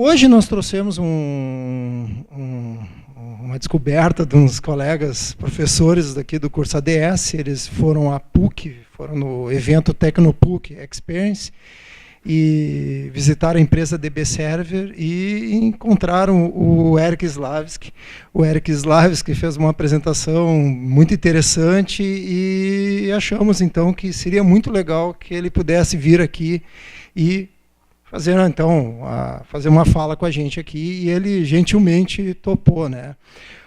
Hoje nós trouxemos uma descoberta de uns colegas professores daqui do curso ADS. Eles foram à PUC, foram no evento TecnoPUC Experience e visitaram a empresa DB Server e encontraram o Eric Slavsky. O Eric Slavsky fez uma apresentação muito interessante e achamos então que seria muito legal que ele pudesse vir aqui e fazer uma fala com a gente aqui, e ele gentilmente topou, né?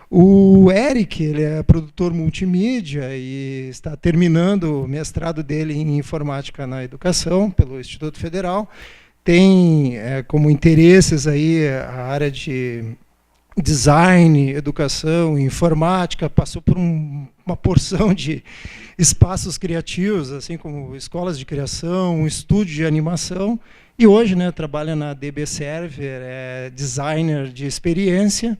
O Eric, ele é produtor multimídia e está terminando o mestrado dele em informática na educação pelo Instituto Federal. Tem como interesses aí a área de design, educação, informática, passou por uma porção de espaços criativos, assim como escolas de criação, um estúdio de animação, e hoje, né, trabalha na DB Server, é designer de experiência,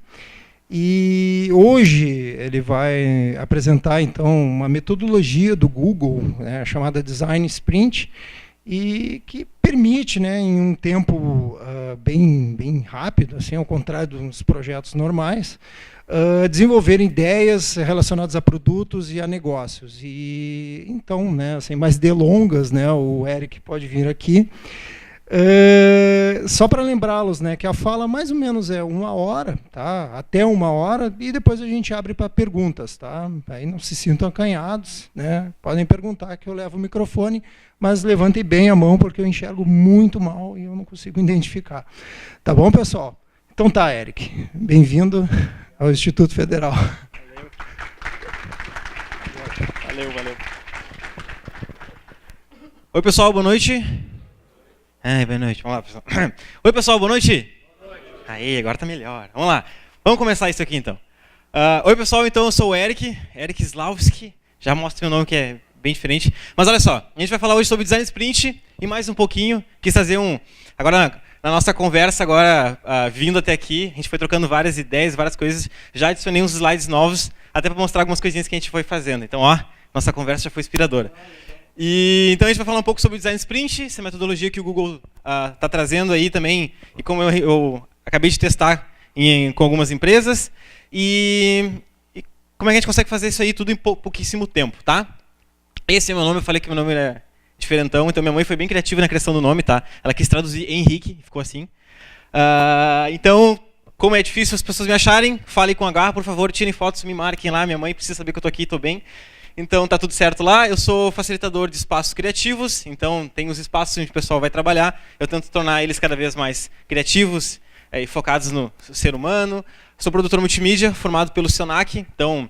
e hoje ele vai apresentar então uma metodologia do Google, né, chamada Design Sprint, e que permite, né, em um tempo bem rápido, assim, ao contrário dos projetos normais, desenvolver ideias relacionadas a produtos e a negócios. E então, né, sem mais delongas, né, o Eric pode vir aqui. Só para lembrá-los, né, que a fala mais ou menos é 1 hora, tá? Até 1 hora, e depois a gente abre para perguntas, tá? Aí não se sintam acanhados, né? Podem perguntar que eu levo o microfone, mas levantem bem a mão porque eu enxergo muito mal e eu não consigo identificar. Tá bom, pessoal? Então tá, Eric, bem-vindo ao Instituto Federal. Valeu. Oi, pessoal, boa noite. Boa noite. Vamos lá, pessoal. Oi, pessoal, boa noite. Boa noite. Aí, agora tá melhor. Vamos lá. Vamos começar isso aqui, então. Oi, pessoal, então eu sou o Eric Slavsky. Já mostro meu nome, que é bem diferente. Mas olha só, a gente vai falar hoje sobre Design Sprint e mais um pouquinho. Quis fazer agora, na nossa conversa, agora, vindo até aqui, a gente foi trocando várias ideias, várias coisas. Já adicionei uns slides novos, até para mostrar algumas coisinhas que a gente foi fazendo. Então, ó, nossa conversa já foi inspiradora. Então a gente vai falar um pouco sobre o Design Sprint, essa metodologia que o Google está trazendo aí também, e como eu acabei de testar com algumas empresas, e como é que a gente consegue fazer isso aí tudo em pouquíssimo tempo, tá? Esse é meu nome, eu falei que meu nome é diferentão, então minha mãe foi bem criativa na criação do nome, tá? Ela quis traduzir Henrique, ficou assim. Então, como é difícil as pessoas me acharem, falem com H, por favor, tirem fotos, me marquem lá, minha mãe precisa saber que eu estou aqui, estou bem. Então, tá tudo certo lá. Eu sou facilitador de espaços criativos, então tem os espaços onde o pessoal vai trabalhar. Eu tento tornar eles cada vez mais criativos e focados no ser humano. Sou produtor multimídia, formado pelo Senac. Então,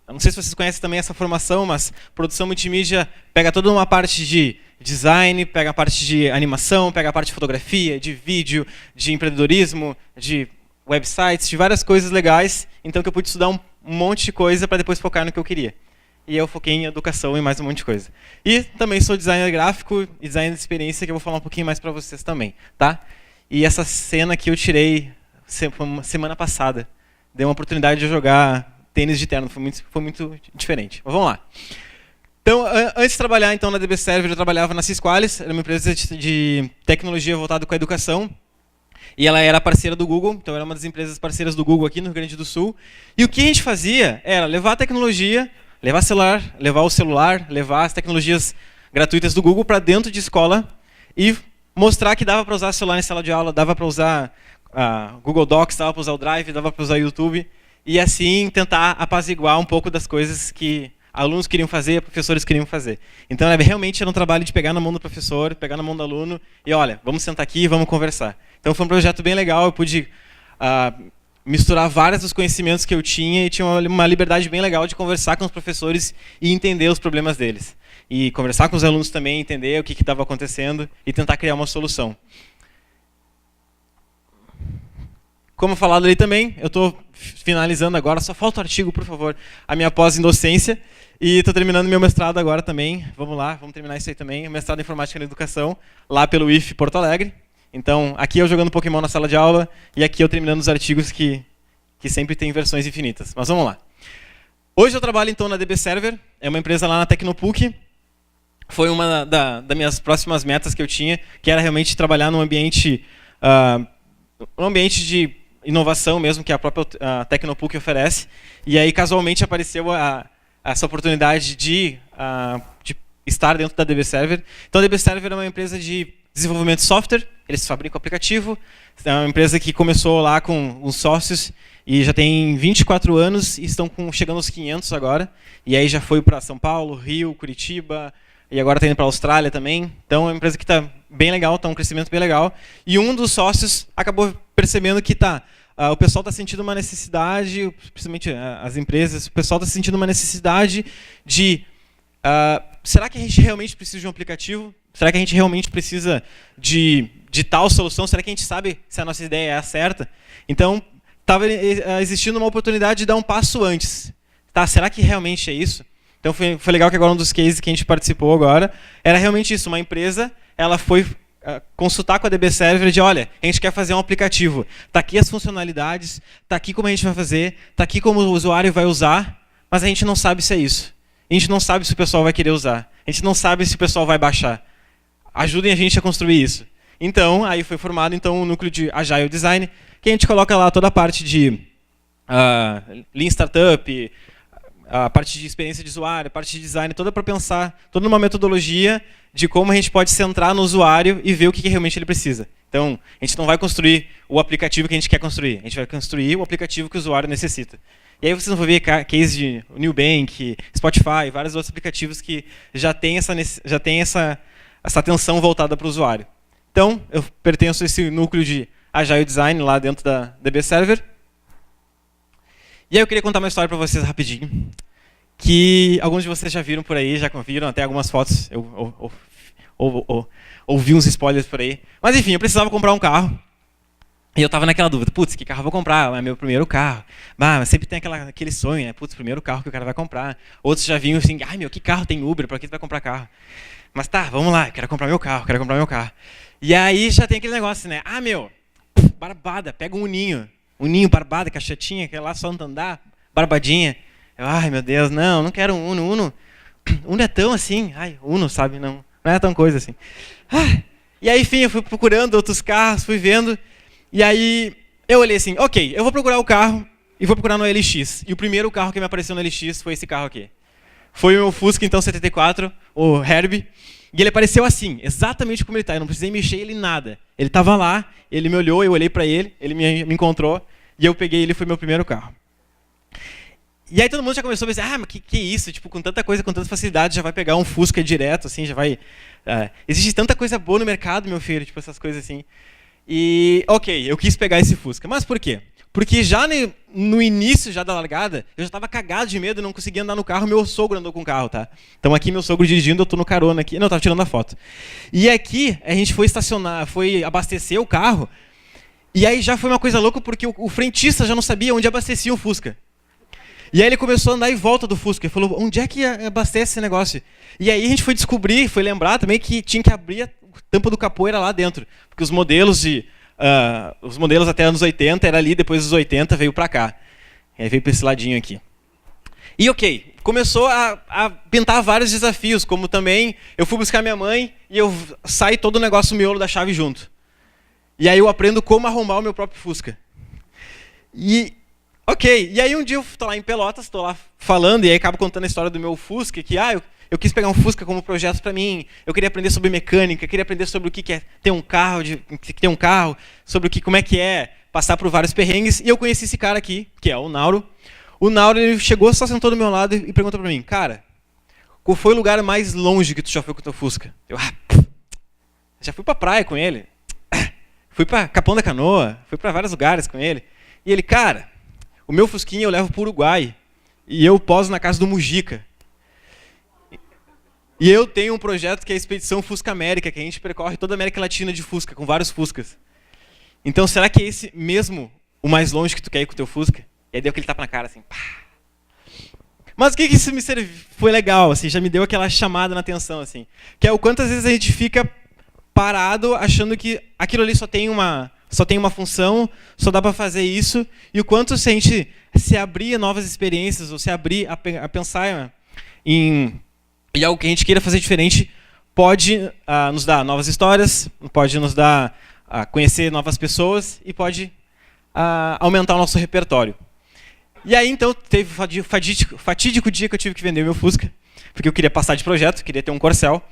eu não sei se vocês conhecem também essa formação, mas produção multimídia pega toda uma parte de design, pega a parte de animação, pega a parte de fotografia, de vídeo, de empreendedorismo, de websites, de várias coisas legais. Então, que eu pude estudar um monte de coisa para depois focar no que eu queria. E eu foquei em educação e mais um monte de coisa. E também sou designer gráfico e designer de experiência, que eu vou falar um pouquinho mais para vocês também, tá? E essa cena que eu tirei semana passada, deu uma oportunidade de jogar tênis de terno, foi muito diferente. Mas vamos lá. Então, antes de trabalhar então na DB Server, eu trabalhava na Sysqualis, era uma empresa de tecnologia voltada com a educação. E ela era parceira do Google, então era uma das empresas parceiras do Google aqui no Rio Grande do Sul. E o que a gente fazia era levar a tecnologia, levar o celular, levar as tecnologias gratuitas do Google para dentro de escola e mostrar que dava para usar celular em sala de aula, dava para usar Google Docs, dava para usar o Drive, dava para usar o YouTube. E assim tentar apaziguar um pouco das coisas que alunos queriam fazer, professores queriam fazer. Então, realmente era um trabalho de pegar na mão do professor, pegar na mão do aluno e, olha, vamos sentar aqui e vamos conversar. Então, foi um projeto bem legal, eu pude misturar vários dos conhecimentos que eu tinha e tinha uma liberdade bem legal de conversar com os professores e entender os problemas deles. E conversar com os alunos também, entender o que estava acontecendo e tentar criar uma solução. Como falado ali também, eu estou finalizando agora, só falta o artigo, por favor, a minha pós em docência. E estou terminando meu mestrado agora também. Vamos lá, vamos terminar isso aí também. Mestrado em Informática na Educação, lá pelo IF Porto Alegre. Então, aqui eu jogando Pokémon na sala de aula e aqui eu terminando os artigos que sempre tem versões infinitas. Mas vamos lá. Hoje eu trabalho então na DB Server, é uma empresa lá na TecnoPUC. Foi uma das minhas próximas metas que eu tinha, que era realmente trabalhar num ambiente um ambiente de inovação mesmo, que a própria Tecnopuc oferece. E aí, casualmente, apareceu essa oportunidade de estar dentro da DB Server. Então, a DB Server é uma empresa de desenvolvimento de software, eles fabricam aplicativo. É uma empresa que começou lá com os sócios e já tem 24 anos e estão chegando aos 500 agora. E aí já foi para São Paulo, Rio, Curitiba, e agora está indo para a Austrália também. Então, é uma empresa que está bem legal, está um crescimento bem legal. E um dos sócios acabou percebendo que o pessoal está sentindo uma necessidade, principalmente as empresas, o pessoal está sentindo uma necessidade de... será que a gente realmente precisa de um aplicativo? Será que a gente realmente precisa de tal solução? Será que a gente sabe se a nossa ideia é a certa? Então, estava existindo uma oportunidade de dar um passo antes. Tá, será que realmente é isso? Então, foi legal que agora um dos cases que a gente participou agora era realmente isso. Uma empresa, ela foi consultar com a DB Server de, olha, a gente quer fazer um aplicativo. Está aqui as funcionalidades, está aqui como a gente vai fazer, está aqui como o usuário vai usar, mas a gente não sabe se é isso. A gente não sabe se o pessoal vai querer usar. A gente não sabe se o pessoal vai baixar. Ajudem a gente a construir isso. Então, aí foi formado o núcleo de Agile Design, que a gente coloca lá toda a parte de Lean Startup, a parte de experiência de usuário, a parte de design, toda para pensar, toda uma metodologia de como a gente pode centrar no usuário e ver o que realmente ele precisa. Então, a gente não vai construir o aplicativo que a gente quer construir, a gente vai construir o aplicativo que o usuário necessita. E aí vocês vão ver case de Nubank, Spotify, vários outros aplicativos que já têm essa atenção voltada para o usuário. Então, eu pertenço a esse núcleo de Agile Design lá dentro da DB Server. E aí eu queria contar uma história para vocês rapidinho, que alguns de vocês já viram por aí, já viram até algumas fotos, eu ouvi uns spoilers por aí. Mas enfim, eu precisava comprar um carro. E eu estava naquela dúvida, putz, que carro eu vou comprar? É meu primeiro carro. Mas sempre tem aquele sonho, né? Putz, primeiro carro que o cara vai comprar. Outros já vinham assim, ai meu, que carro tem Uber? Para que você vai comprar carro? Mas tá, vamos lá, eu quero comprar meu carro, quero comprar meu carro. E aí já tem aquele negócio, né? Ah, meu, barbada, pega um Uninho barbada, caixetinha, que é lá só andar, barbadinha. Ai, meu Deus, não quero um Uno. Uno é tão assim, ai, Uno, sabe, não é tão coisa assim. E aí, enfim, eu fui procurando outros carros, fui vendo, e aí eu olhei assim, ok, eu vou procurar o carro e vou procurar no LX. E o primeiro carro que me apareceu no LX foi esse carro aqui. Foi o meu Fusca, então, 74, o Herbie. E ele apareceu assim, exatamente como ele está. Eu não precisei mexer ele em nada. Ele estava lá, ele me olhou, eu olhei para ele, ele me encontrou, e eu peguei ele, foi meu primeiro carro. E aí todo mundo já começou a pensar, mas que isso? Tipo, com tanta coisa, com tanta facilidade, já vai pegar um Fusca direto, assim, já vai... existe tanta coisa boa no mercado, meu filho, tipo, essas coisas assim. E, ok, eu quis pegar esse Fusca. Mas por quê? Porque já no início já da largada, eu já estava cagado de medo, não conseguia andar no carro, meu sogro andou com o carro, tá? Então aqui meu sogro dirigindo, eu estou no carona aqui. Não, eu estava tirando a foto. E aqui a gente foi estacionar, foi abastecer o carro, e aí já foi uma coisa louca, porque o frentista já não sabia onde abastecia o Fusca. E aí ele começou a andar em volta do Fusca, ele falou, onde é que abastece esse negócio? E aí a gente foi descobrir, foi lembrar também que tinha que abrir a tampa do capô, era lá dentro, porque os modelos até anos 80 era ali, depois dos 80 veio para cá. E aí veio para esse ladinho aqui. E ok, começou a pintar vários desafios, como também eu fui buscar minha mãe e eu saí todo o negócio miolo da chave junto. E aí eu aprendo como arrumar o meu próprio Fusca. E ok, e aí um dia eu estou lá em Pelotas, estou lá falando, e aí acabo contando a história do meu Fusca, que eu quis pegar um Fusca como projeto para mim, eu queria aprender sobre mecânica, queria aprender sobre o que é ter um carro, sobre como é que é passar por vários perrengues, e eu conheci esse cara aqui, que é o Nauro. O Nauro, ele chegou, só sentou do meu lado e perguntou para mim, cara, qual foi o lugar mais longe que tu já foi com o teu Fusca? Eu, já fui para praia com ele, fui para Capão da Canoa, fui para vários lugares com ele. E ele, cara, o meu Fusquinha eu levo para o Uruguai, e eu poso na casa do Mujica. E eu tenho um projeto que é a Expedição Fusca América, que a gente percorre toda a América Latina de Fusca, com vários Fuscas. Então, será que é esse mesmo o mais longe que tu quer ir com o teu Fusca? E aí deu aquele tapa na cara, assim, pá. Mas o que isso me serviu? Foi legal, assim, já me deu aquela chamada na atenção, assim. Que é o quantas vezes a gente fica parado achando que aquilo ali só tem uma função, só dá para fazer isso, e o quanto se a gente se abrir a novas experiências, ou se abrir a pensar em algo que a gente queira fazer diferente, pode nos dar novas histórias, pode nos dar conhecer novas pessoas e pode aumentar o nosso repertório. E aí, então, teve o fatídico dia que eu tive que vender o meu Fusca, porque eu queria passar de projeto, queria ter um Corcel.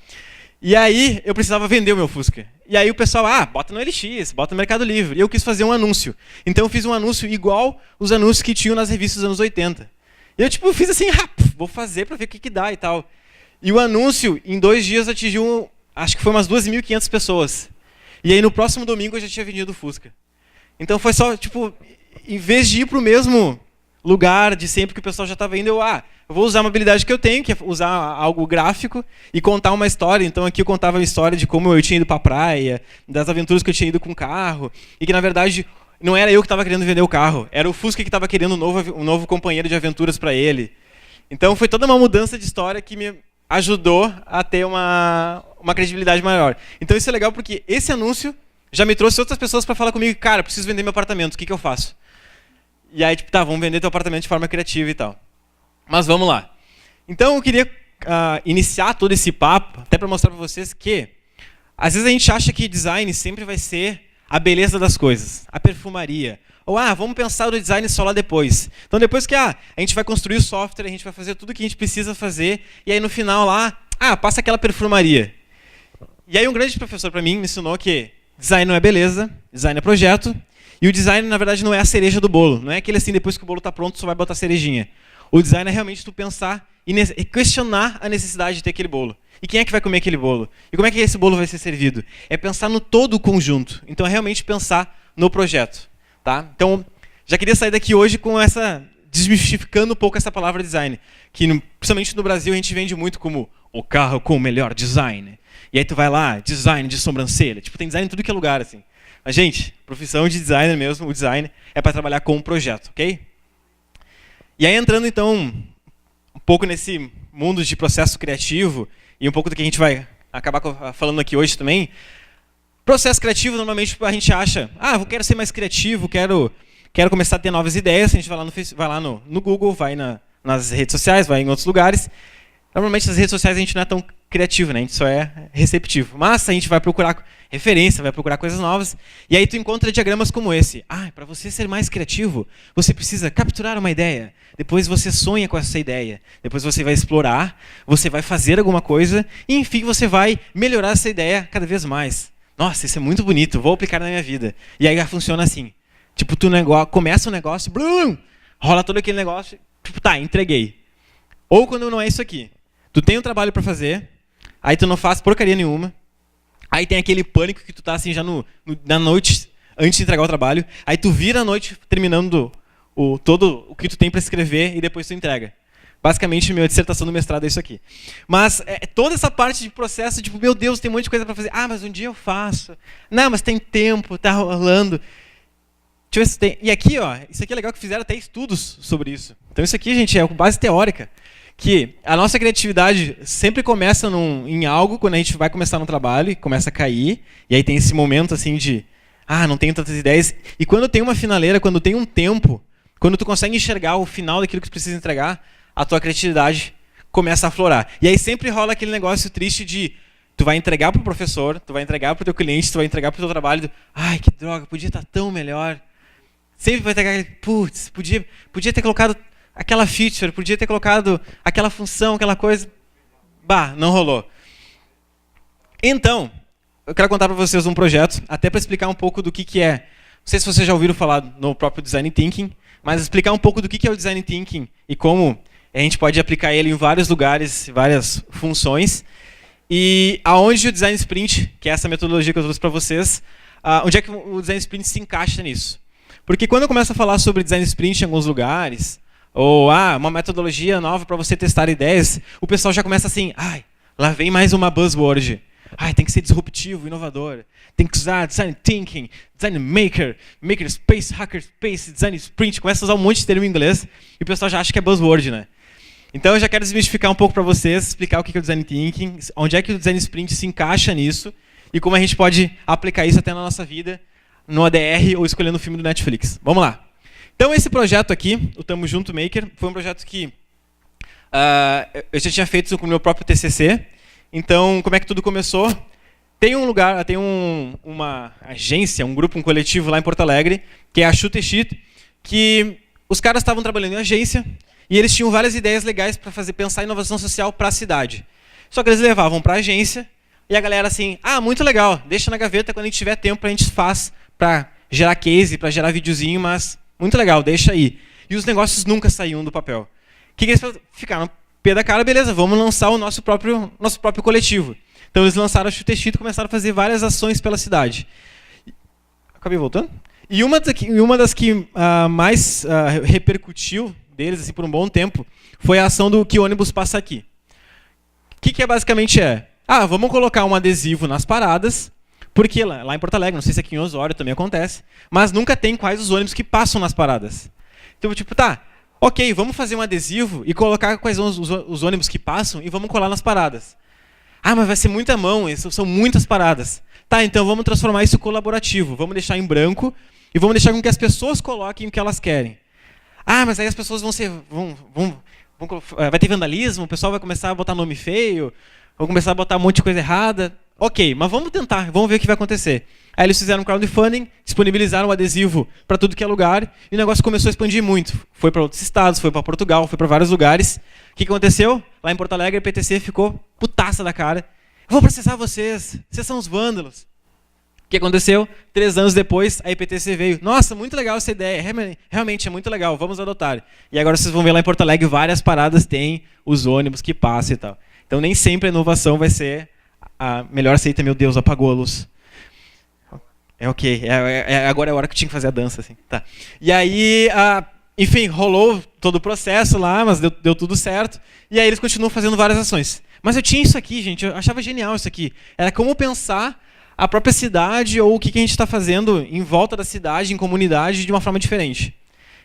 E aí, eu precisava vender o meu Fusca. E aí o pessoal, bota no LX, bota no Mercado Livre. E eu quis fazer um anúncio. Então eu fiz um anúncio igual os anúncios que tinham nas revistas dos anos 80. E eu fiz assim, vou fazer para ver o que dá e tal. E o anúncio, em 2 dias, atingiu, acho que foi umas 2.500 pessoas. E aí no próximo domingo eu já tinha vendido o Fusca. Então foi só, em vez de ir para o mesmo lugar de sempre que o pessoal já estava indo, eu vou usar uma habilidade que eu tenho, que é usar algo gráfico e contar uma história. Então aqui eu contava a história de como eu tinha ido para a praia, das aventuras que eu tinha ido com o carro, e que na verdade não era eu que estava querendo vender o carro, era o Fusca que estava querendo um novo companheiro de aventuras para ele. Então foi toda uma mudança de história que me ajudou a ter uma credibilidade maior. Então isso é legal porque esse anúncio já me trouxe outras pessoas para falar comigo, cara, preciso vender meu apartamento, o que eu faço? E aí, vamos vender teu apartamento de forma criativa e tal. Mas vamos lá. Então, eu queria iniciar todo esse papo, até para mostrar para vocês que, às vezes a gente acha que design sempre vai ser a beleza das coisas, a perfumaria. Ou, vamos pensar no design só lá depois. Então, depois que a gente vai construir o software, a gente vai fazer tudo o que a gente precisa fazer, e aí no final lá, passa aquela perfumaria. E aí um grande professor para mim me ensinou que design não é beleza, design é projeto, e o design, na verdade, não é a cereja do bolo. Não é aquele assim, depois que o bolo está pronto, só vai botar cerejinha. O design é realmente tu pensar e questionar a necessidade de ter aquele bolo. E quem é que vai comer aquele bolo? E como é que esse bolo vai ser servido? É pensar no todo o conjunto. Então, é realmente pensar no projeto. Tá? Então, já queria sair daqui hoje com desmistificando um pouco essa palavra design. Que, principalmente no Brasil, a gente vende muito como o carro com o melhor design. E aí tu vai lá, design de sobrancelha. Tem design em tudo que é lugar, assim. Mas, gente, profissão de designer mesmo, o design é para trabalhar com um projeto, ok? E aí, entrando, então, um pouco nesse mundo de processo criativo, e um pouco do que a gente vai acabar falando aqui hoje também, processo criativo, normalmente, a gente acha, eu quero ser mais criativo, quero começar a ter novas ideias, a gente vai lá no Google, vai nas redes sociais, vai em outros lugares. Normalmente, nas redes sociais, a gente não é tão criativo, né? A gente só é receptivo. Mas a gente vai procurar referência, vai procurar coisas novas. E aí tu encontra diagramas como esse. Para você ser mais criativo, você precisa capturar uma ideia. Depois você sonha com essa ideia. Depois você vai explorar, você vai fazer alguma coisa. E, enfim, você vai melhorar essa ideia cada vez mais. Nossa, isso é muito bonito, vou aplicar na minha vida. E aí funciona assim. Tu começa um negócio, blum, rola todo aquele negócio, entreguei. Ou quando não é isso aqui. Tu tem um trabalho para fazer, aí tu não faz porcaria nenhuma, aí tem aquele pânico que tu tá assim já na noite, antes de entregar o trabalho, aí tu vira a noite terminando todo o que tu tem para escrever e depois tu entrega. Basicamente, minha dissertação do mestrado é isso aqui. Mas toda essa parte de processo, meu Deus, tem um monte de coisa para fazer. Mas um dia eu faço. Não, mas tem tempo, tá rolando. Deixa eu ver se tem. E aqui, isso aqui é legal que fizeram até estudos sobre isso. Então isso aqui, gente, é base teórica. Que a nossa criatividade sempre começa em algo, quando a gente vai começar no trabalho e começa a cair, e aí tem esse momento assim de, não tenho tantas ideias, e quando tem uma finaleira, quando tem um tempo, quando tu consegue enxergar o final daquilo que tu precisa entregar, a tua criatividade começa a aflorar. E aí sempre rola aquele negócio triste de, tu vai entregar pro professor, tu vai entregar pro teu cliente, tu vai entregar pro teu trabalho, que droga, podia estar tão melhor. Sempre vai ter aquele, putz, podia ter colocado aquela feature, podia ter colocado aquela função, aquela coisa. Não rolou. Então, eu quero contar para vocês um projeto, até para explicar um pouco do que é. Não sei se vocês já ouviram falar no próprio Design Thinking, mas explicar um pouco do que é o Design Thinking e como a gente pode aplicar ele em vários lugares, várias funções. E aonde o Design Sprint, que é essa metodologia que eu trouxe para vocês, onde é que o Design Sprint se encaixa nisso? Porque quando eu começo a falar sobre Design Sprint em alguns lugares, ou uma metodologia nova para você testar ideias, o pessoal já começa assim, lá vem mais uma buzzword. Tem que ser disruptivo, inovador. Tem que usar Design Thinking, Design Maker, Maker Space, Hacker Space, Design Sprint. Começa a usar um monte de termo em inglês e o pessoal já acha que é buzzword, né? Então eu já quero desmistificar um pouco para vocês, explicar o que é o Design Thinking, onde é que o Design Sprint se encaixa nisso e como a gente pode aplicar isso até na nossa vida, no ADR ou escolhendo o filme do Netflix. Vamos lá. Então esse projeto aqui, o Tamo Junto Maker, foi um projeto que eu já tinha feito com o meu próprio TCC. Então, como é que tudo começou? Tem um lugar, tem uma agência, um grupo, um coletivo lá em Porto Alegre, que é a Shoot Sheet, que os caras estavam trabalhando em agência e eles tinham várias ideias legais para pensar inovação social para a cidade. Só que eles levavam para a agência e a galera assim, muito legal, deixa na gaveta, quando a gente tiver tempo a gente faz para gerar case, para gerar videozinho, mas muito legal, deixa aí. E os negócios nunca saíam do papel. O que eles ficaram? Pé da cara, beleza, vamos lançar o nosso próprio coletivo. Então eles lançaram a Shoot Sheet e começaram a fazer várias ações pela cidade. Acabei voltando? E uma das que mais repercutiu deles assim, por um bom tempo foi a ação do Que Ônibus Passa Aqui. O que basicamente é? Vamos colocar um adesivo nas paradas, porque lá em Porto Alegre, não sei se aqui em Osório também acontece, mas nunca tem quais os ônibus que passam nas paradas. Então, tipo, ok, vamos fazer um adesivo e colocar quais são os ônibus que passam e vamos colar nas paradas. Mas vai ser muita mão, são muitas paradas. Então vamos transformar isso colaborativo, vamos deixar em branco e vamos deixar com que as pessoas coloquem o que elas querem. Mas aí as pessoas vai ter vandalismo, o pessoal vai começar a botar nome feio, vão começar a botar um monte de coisa errada. Ok, mas vamos tentar, vamos ver o que vai acontecer. Aí eles fizeram um crowdfunding, disponibilizaram o adesivo para tudo que é lugar, e o negócio começou a expandir muito. Foi para outros estados, foi para Portugal, foi para vários lugares. O que aconteceu? Lá em Porto Alegre, a PTC ficou putaça da cara. Vou processar vocês são os vândalos. O que aconteceu? 3 anos depois, a IPTC veio. Nossa, muito legal essa ideia, realmente é muito legal, vamos adotar. E agora vocês vão ver lá em Porto Alegre, várias paradas têm os ônibus que passam e tal. Então nem sempre a inovação vai ser a melhor aceita, meu Deus, apagou a luz. É ok, agora é a hora que eu tinha que fazer a dança. Assim. Tá. E aí, enfim, rolou todo o processo lá, mas deu tudo certo. E aí eles continuam fazendo várias ações. Mas eu tinha isso aqui, gente, eu achava genial isso aqui. Era como pensar a própria cidade ou o que a gente está fazendo em volta da cidade, em comunidade, de uma forma diferente.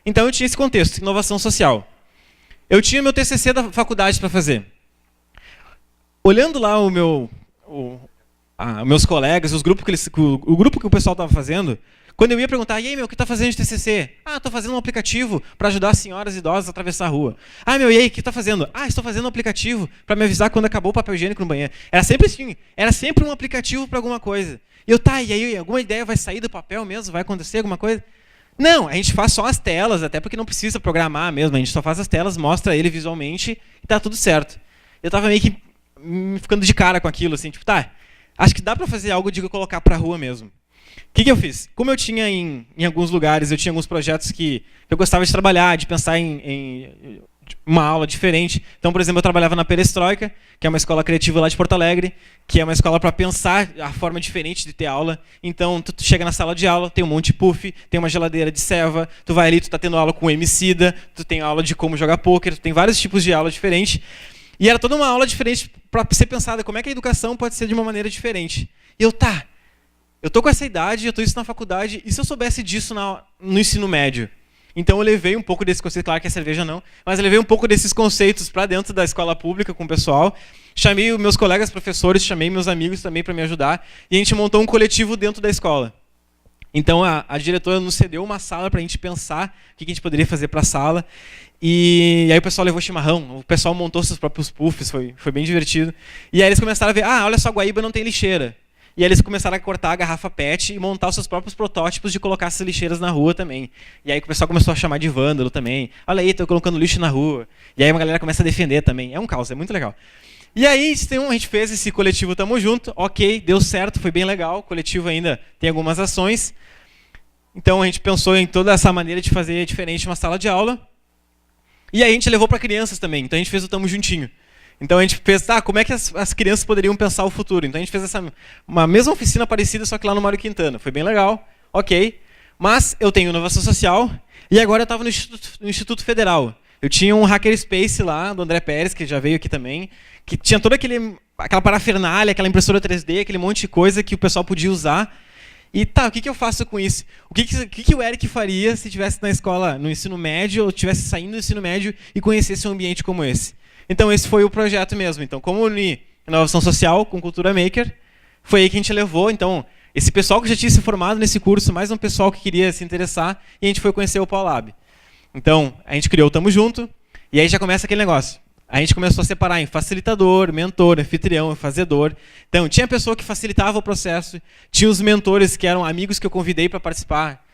Então eu tinha esse contexto, inovação social. Eu tinha meu TCC da faculdade para fazer. Olhando lá meus colegas, o grupo que o pessoal estava fazendo, quando eu ia perguntar, e aí, o que está fazendo de TCC? Estou fazendo um aplicativo para ajudar as senhoras idosas a atravessar a rua. E aí, o que está fazendo? Estou fazendo um aplicativo para me avisar quando acabou o papel higiênico no banheiro. Era sempre assim, era sempre um aplicativo para alguma coisa. E e aí, alguma ideia vai sair do papel mesmo? Vai acontecer alguma coisa? Não, a gente faz só as telas, até porque não precisa programar mesmo, a gente só faz as telas, mostra ele visualmente e está tudo certo. Eu estava meio que ficando de cara com aquilo, assim, tipo, acho que dá para fazer algo de colocar para a rua mesmo. O que eu fiz? Como eu tinha em alguns lugares, eu tinha alguns projetos que eu gostava de trabalhar, de pensar em uma aula diferente. Então, por exemplo, eu trabalhava na Perestroika, que é uma escola criativa lá de Porto Alegre, que é uma escola para pensar a forma diferente de ter aula. Então, tu chega na sala de aula, tem um monte de puff, tem uma geladeira de ceva, tu vai ali, tu está tendo aula com o Emicida, tu tem aula de como jogar pôquer, tu tem vários tipos de aula diferentes. E era toda uma aula diferente para ser pensada como é que a educação pode ser de uma maneira diferente. E eu tô com essa idade, eu tô isso na faculdade, e se eu soubesse disso no ensino médio? Então eu levei um pouco desse conceito, claro que é cerveja não, mas eu levei um pouco desses conceitos para dentro da escola pública com o pessoal, chamei os meus colegas professores, chamei meus amigos também para me ajudar, e a gente montou um coletivo dentro da escola. Então a diretora nos cedeu uma sala para a gente pensar o que a gente poderia fazer para a sala, e aí o pessoal levou chimarrão, o pessoal montou seus próprios puffs, foi bem divertido. E aí eles começaram a ver, olha só, Guaíba não tem lixeira. E aí eles começaram a cortar a garrafa PET e montar os seus próprios protótipos de colocar essas lixeiras na rua também. E aí o pessoal começou a chamar de vândalo também. Olha aí, estou colocando lixo na rua. E aí uma galera começa a defender também. É um caos, é muito legal. E aí a gente fez esse coletivo Tamo Junto. Ok, deu certo, foi bem legal. O coletivo ainda tem algumas ações. Então a gente pensou em toda essa maneira de fazer diferente uma sala de aula. E aí a gente levou para crianças também. Então a gente fez o Tamo Juntinho. Então a gente fez, como é que as crianças poderiam pensar o futuro? Então a gente fez uma mesma oficina parecida, só que lá no Mário Quintana. Foi bem legal, ok. Mas eu tenho inovação social e agora eu estava no Instituto Federal. Eu tinha um hackerspace lá, do André Pérez, que já veio aqui também, que tinha toda aquela parafernália, aquela impressora 3D, aquele monte de coisa que o pessoal podia usar. E o que eu faço com isso? O que o Eric faria se estivesse na escola, no ensino médio, ou estivesse saindo do ensino médio e conhecesse um ambiente como esse? Então esse foi o projeto mesmo. Então, como unir inovação social com cultura maker, foi aí que a gente levou. Então, esse pessoal que já tinha se formado nesse curso, mais um pessoal que queria se interessar, e a gente foi conhecer o Paulab. Então, a gente criou o Tamo Junto, e aí já começa aquele negócio. a gente começou a separar em facilitador, mentor, anfitrião, fazedor. Então, tinha a pessoa que facilitava o processo, tinha os mentores que eram amigos que eu convidei para participar,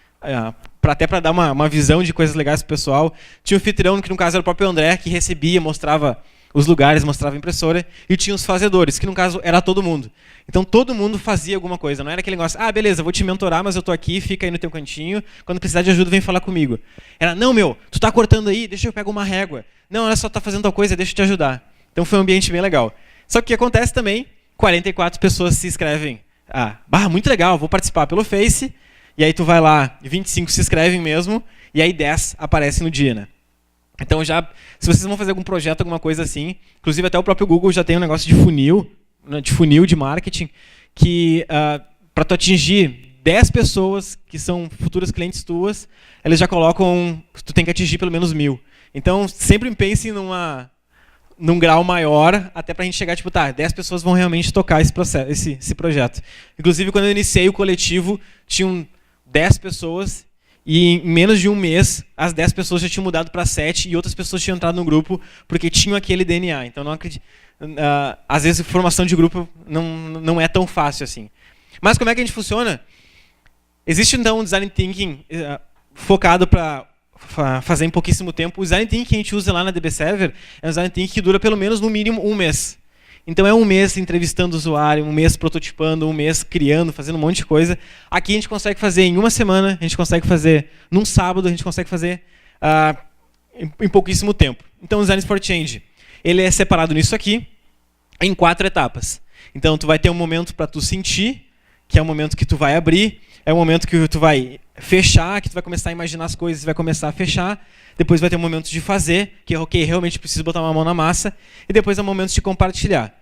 até para dar uma visão de coisas legais para o pessoal. Tinha o anfitrião, que no caso era o próprio André, que recebia, mostrava os lugares, mostrava a impressora. E tinha os fazedores, que no caso era todo mundo. Então, todo mundo fazia alguma coisa. Não era aquele negócio, beleza, vou te mentorar, mas eu estou aqui, fica aí no teu cantinho. Quando precisar de ajuda, vem falar comigo. Era, não, tu tá cortando aí, deixa eu pegar uma régua. Não, olha só, tá fazendo tal coisa, deixa eu te ajudar. Então, foi um ambiente bem legal. Só que o que acontece também, 44 pessoas se inscrevem. Muito legal, vou participar pelo Face. E aí tu vai lá, 25 se inscrevem mesmo, e aí 10 aparecem no dia, né? Então, se vocês vão fazer algum projeto, alguma coisa assim, inclusive até o próprio Google já tem um negócio de funil de marketing, que para tu atingir 10 pessoas que são futuras clientes tuas, eles já colocam, tu tem que atingir pelo menos 1000. Então, sempre pense num grau maior, até para a gente chegar, 10 pessoas vão realmente tocar esse projeto. Inclusive, quando eu iniciei o coletivo, tinham 10 pessoas, e em menos de um mês, as 10 pessoas já tinham mudado para 7, e outras pessoas tinham entrado no grupo porque tinham aquele DNA. Então, não acredito. Às vezes, formação de grupo não é tão fácil assim. Mas como é que a gente funciona? Existe, então, um Design Thinking focado para fazer em pouquíssimo tempo. O Design Thinking que a gente usa lá na DB Server é um Design Thinking que dura pelo menos, no mínimo, um mês. Então, é um mês entrevistando o usuário, um mês prototipando, um mês criando, fazendo um monte de coisa. Aqui a gente consegue fazer em uma semana, a gente consegue fazer num sábado, a gente consegue fazer em pouquíssimo tempo. Então, o Design for Change, ele é separado nisso aqui, em 4 etapas. Então, tu vai ter um momento para tu sentir, que é o momento que tu vai abrir, é o momento que tu vai fechar, que tu vai começar a imaginar as coisas e vai começar a fechar. Depois vai ter um momento de fazer, que é ok, realmente preciso botar uma mão na massa. E depois é o momento de compartilhar.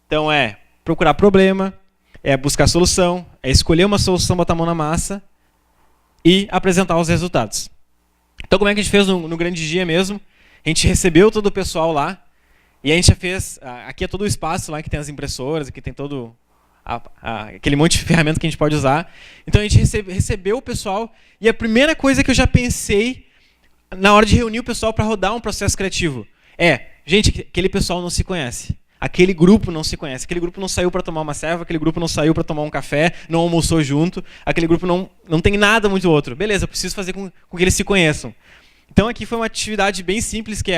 Então é procurar problema, é buscar solução, é escolher uma solução, botar a mão na massa e apresentar os resultados. Então como é que a gente fez no grande dia mesmo? A gente recebeu todo o pessoal lá e a gente já fez, aqui é todo o espaço lá que tem as impressoras, aqui tem todo aquele monte de ferramenta que a gente pode usar. Então a gente recebeu o pessoal e a primeira coisa que eu já pensei na hora de reunir o pessoal para rodar um processo criativo gente, aquele pessoal não se conhece. Aquele grupo não se conhece. Aquele grupo não saiu para tomar uma serva, aquele grupo não saiu para tomar um café, não almoçou junto, aquele grupo não tem nada muito outro. Beleza, eu preciso fazer com que eles se conheçam. Então aqui foi uma atividade bem simples que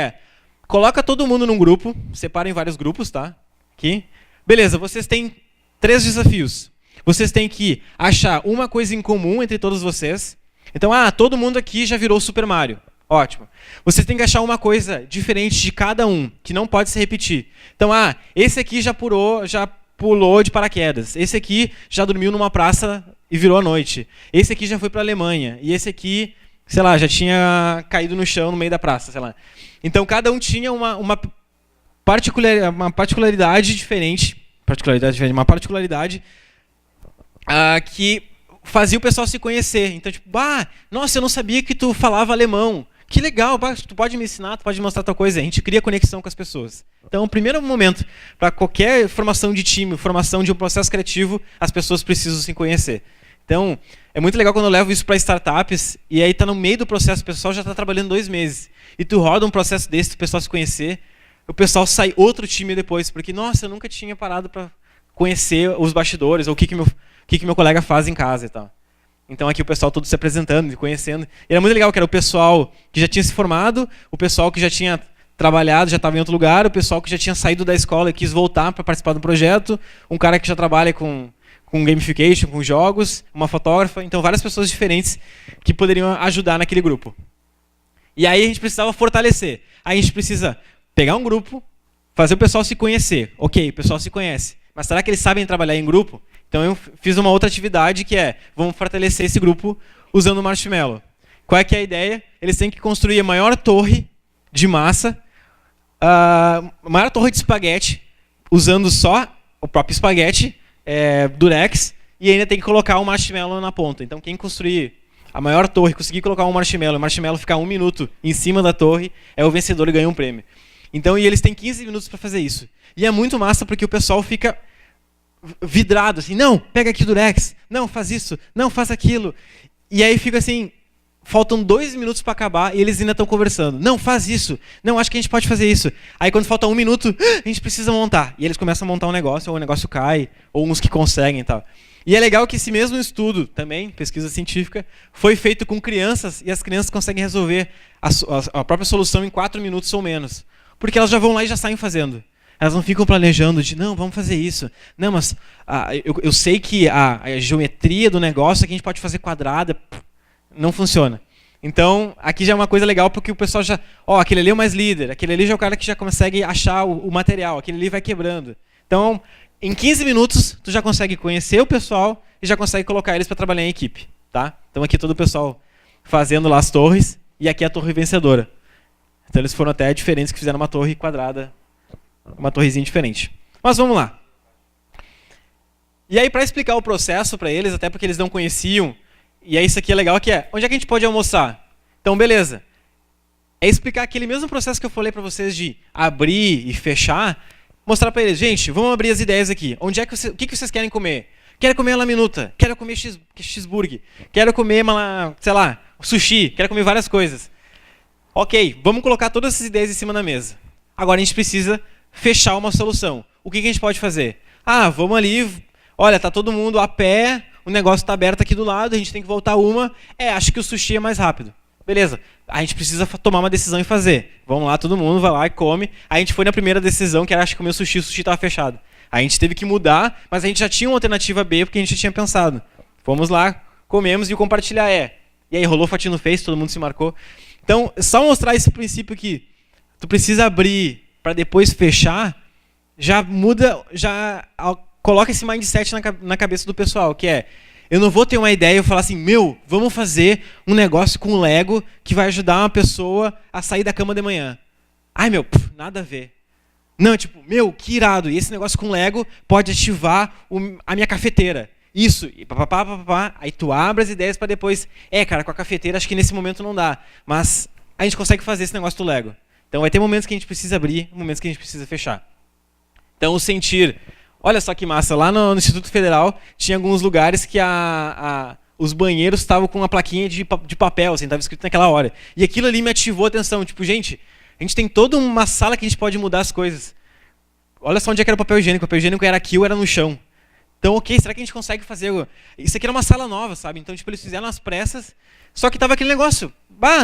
coloca todo mundo num grupo, separa em vários grupos, tá? Aqui. Beleza, vocês têm 3 desafios. Vocês têm que achar uma coisa em comum entre todos vocês. Então, todo mundo aqui já virou Super Mario. Ótimo. Vocês têm que achar uma coisa diferente de cada um, que não pode se repetir. Então, esse aqui já pulou de paraquedas. Esse aqui já dormiu numa praça e virou à noite. Esse aqui já foi para a Alemanha. E esse aqui, sei lá, já tinha caído no chão no meio da praça, sei lá. Então, cada um tinha uma particularidade diferente. Uma particularidade que fazia o pessoal se conhecer. Então, nossa, eu não sabia que tu falava alemão. Que legal, tu pode me ensinar, tu pode me mostrar tal coisa. A gente cria conexão com as pessoas. Então, o primeiro momento, para qualquer formação de time, formação de um processo criativo, as pessoas precisam se conhecer. Então, é muito legal quando eu levo isso para startups, e aí está no meio do processo, o pessoal já está trabalhando 2 meses. E tu roda um processo desse, o pessoal se conhecer, o pessoal sai outro time depois, porque, nossa, eu nunca tinha parado para conhecer os bastidores, ou o que meu colega faz em casa e tal. Então aqui o pessoal todo se apresentando e conhecendo. E era muito legal que era o pessoal que já tinha se formado, o pessoal que já tinha trabalhado, já estava em outro lugar, o pessoal que já tinha saído da escola e quis voltar para participar do projeto, um cara que já trabalha com gamification, com jogos, uma fotógrafa. Então várias pessoas diferentes que poderiam ajudar naquele grupo. E aí a gente precisava fortalecer. Aí a gente precisa pegar um grupo, fazer o pessoal se conhecer. Ok, o pessoal se conhece. Mas será que eles sabem trabalhar em grupo? Então eu fiz uma outra atividade que vamos fortalecer esse grupo usando o Marshmallow. Qual é que é a ideia? Eles têm que construir a maior torre de massa, a maior torre de espaguete, usando só o próprio espaguete, Durex, e ainda tem que colocar um marshmallow na ponta. Então quem construir a maior torre, conseguir colocar um marshmallow, o marshmallow ficar 1 minuto em cima da torre, é o vencedor e ganha um prêmio. Então, e eles têm 15 minutos para fazer isso. E é muito massa porque o pessoal fica vidrado, assim, não, pega aqui o Durex, não, faz isso, não, faz aquilo. E aí fica assim, faltam 2 minutos para acabar e eles ainda estão conversando. Não, faz isso. Não, acho que a gente pode fazer isso. Aí quando falta 1 minuto, a gente precisa montar. E eles começam a montar um negócio, ou o negócio cai, ou uns que conseguem e tal. E é legal que esse mesmo estudo, também, pesquisa científica, foi feito com crianças e as crianças conseguem resolver a própria solução em 4 minutos ou menos. Porque elas já vão lá e já saem fazendo. Elas não ficam planejando de, não, vamos fazer isso. Não, mas eu sei que a geometria do negócio é que a gente pode fazer quadrada. Não funciona. Então, aqui já é uma coisa legal, porque o pessoal já... aquele ali é o mais líder, aquele ali já é o cara que já consegue achar o material, aquele ali vai quebrando. Então, em 15 minutos, tu já consegue conhecer o pessoal e já consegue colocar eles para trabalhar em equipe. Tá? Então, aqui todo o pessoal fazendo lá as torres, e aqui a torre vencedora. Então, eles foram até diferentes, que fizeram uma torre quadrada, uma torrezinha diferente. Mas vamos lá. E aí, para explicar o processo para eles, até porque eles não conheciam, e aí isso aqui é legal, que é, onde é que a gente pode almoçar? Então, beleza. É explicar aquele mesmo processo que eu falei para vocês de abrir e fechar, mostrar para eles, gente, vamos abrir as ideias aqui. Onde é que o que vocês querem comer? Quero comer laminuta, quero comer cheeseburger, quero comer, sei lá, sushi, quero comer várias coisas. Ok, vamos colocar todas essas ideias em cima da mesa. Agora a gente precisa fechar uma solução. O que a gente pode fazer? Vamos ali, olha, tá todo mundo a pé, o negócio está aberto aqui do lado, a gente tem que voltar uma. Acho que o sushi é mais rápido. Beleza, a gente precisa tomar uma decisão e fazer. Vamos lá, todo mundo vai lá e come. A gente foi na primeira decisão, que era comer o sushi estava fechado. A gente teve que mudar, mas a gente já tinha uma alternativa B, porque a gente já tinha pensado. Fomos lá, comemos e o compartilhar é. E aí rolou fatia no Face, todo mundo se marcou. Então, só mostrar esse princípio que tu precisa abrir para depois fechar, já muda, já coloca esse mindset na cabeça do pessoal, que é, eu não vou ter uma ideia e falar assim, vamos fazer um negócio com Lego que vai ajudar uma pessoa a sair da cama de manhã. Nada a ver. Não, que irado, e esse negócio com Lego pode ativar a minha cafeteira. Isso, e papapá, aí tu abre as ideias para depois, cara, com a cafeteira acho que nesse momento não dá, mas a gente consegue fazer esse negócio do Lego. Então vai ter momentos que a gente precisa abrir, momentos que a gente precisa fechar. Então o sentir... Olha só que massa, lá no Instituto Federal tinha alguns lugares que os banheiros estavam com uma plaquinha de papel, assim, estava escrito naquela hora. E aquilo ali me ativou a atenção, gente, a gente tem toda uma sala que a gente pode mudar as coisas. Olha só onde é que era o papel higiênico era aqui ou era no chão. Então, ok, será que a gente consegue fazer... Isso aqui era uma sala nova, sabe? Então, eles fizeram as pressas, só que estava aquele negócio,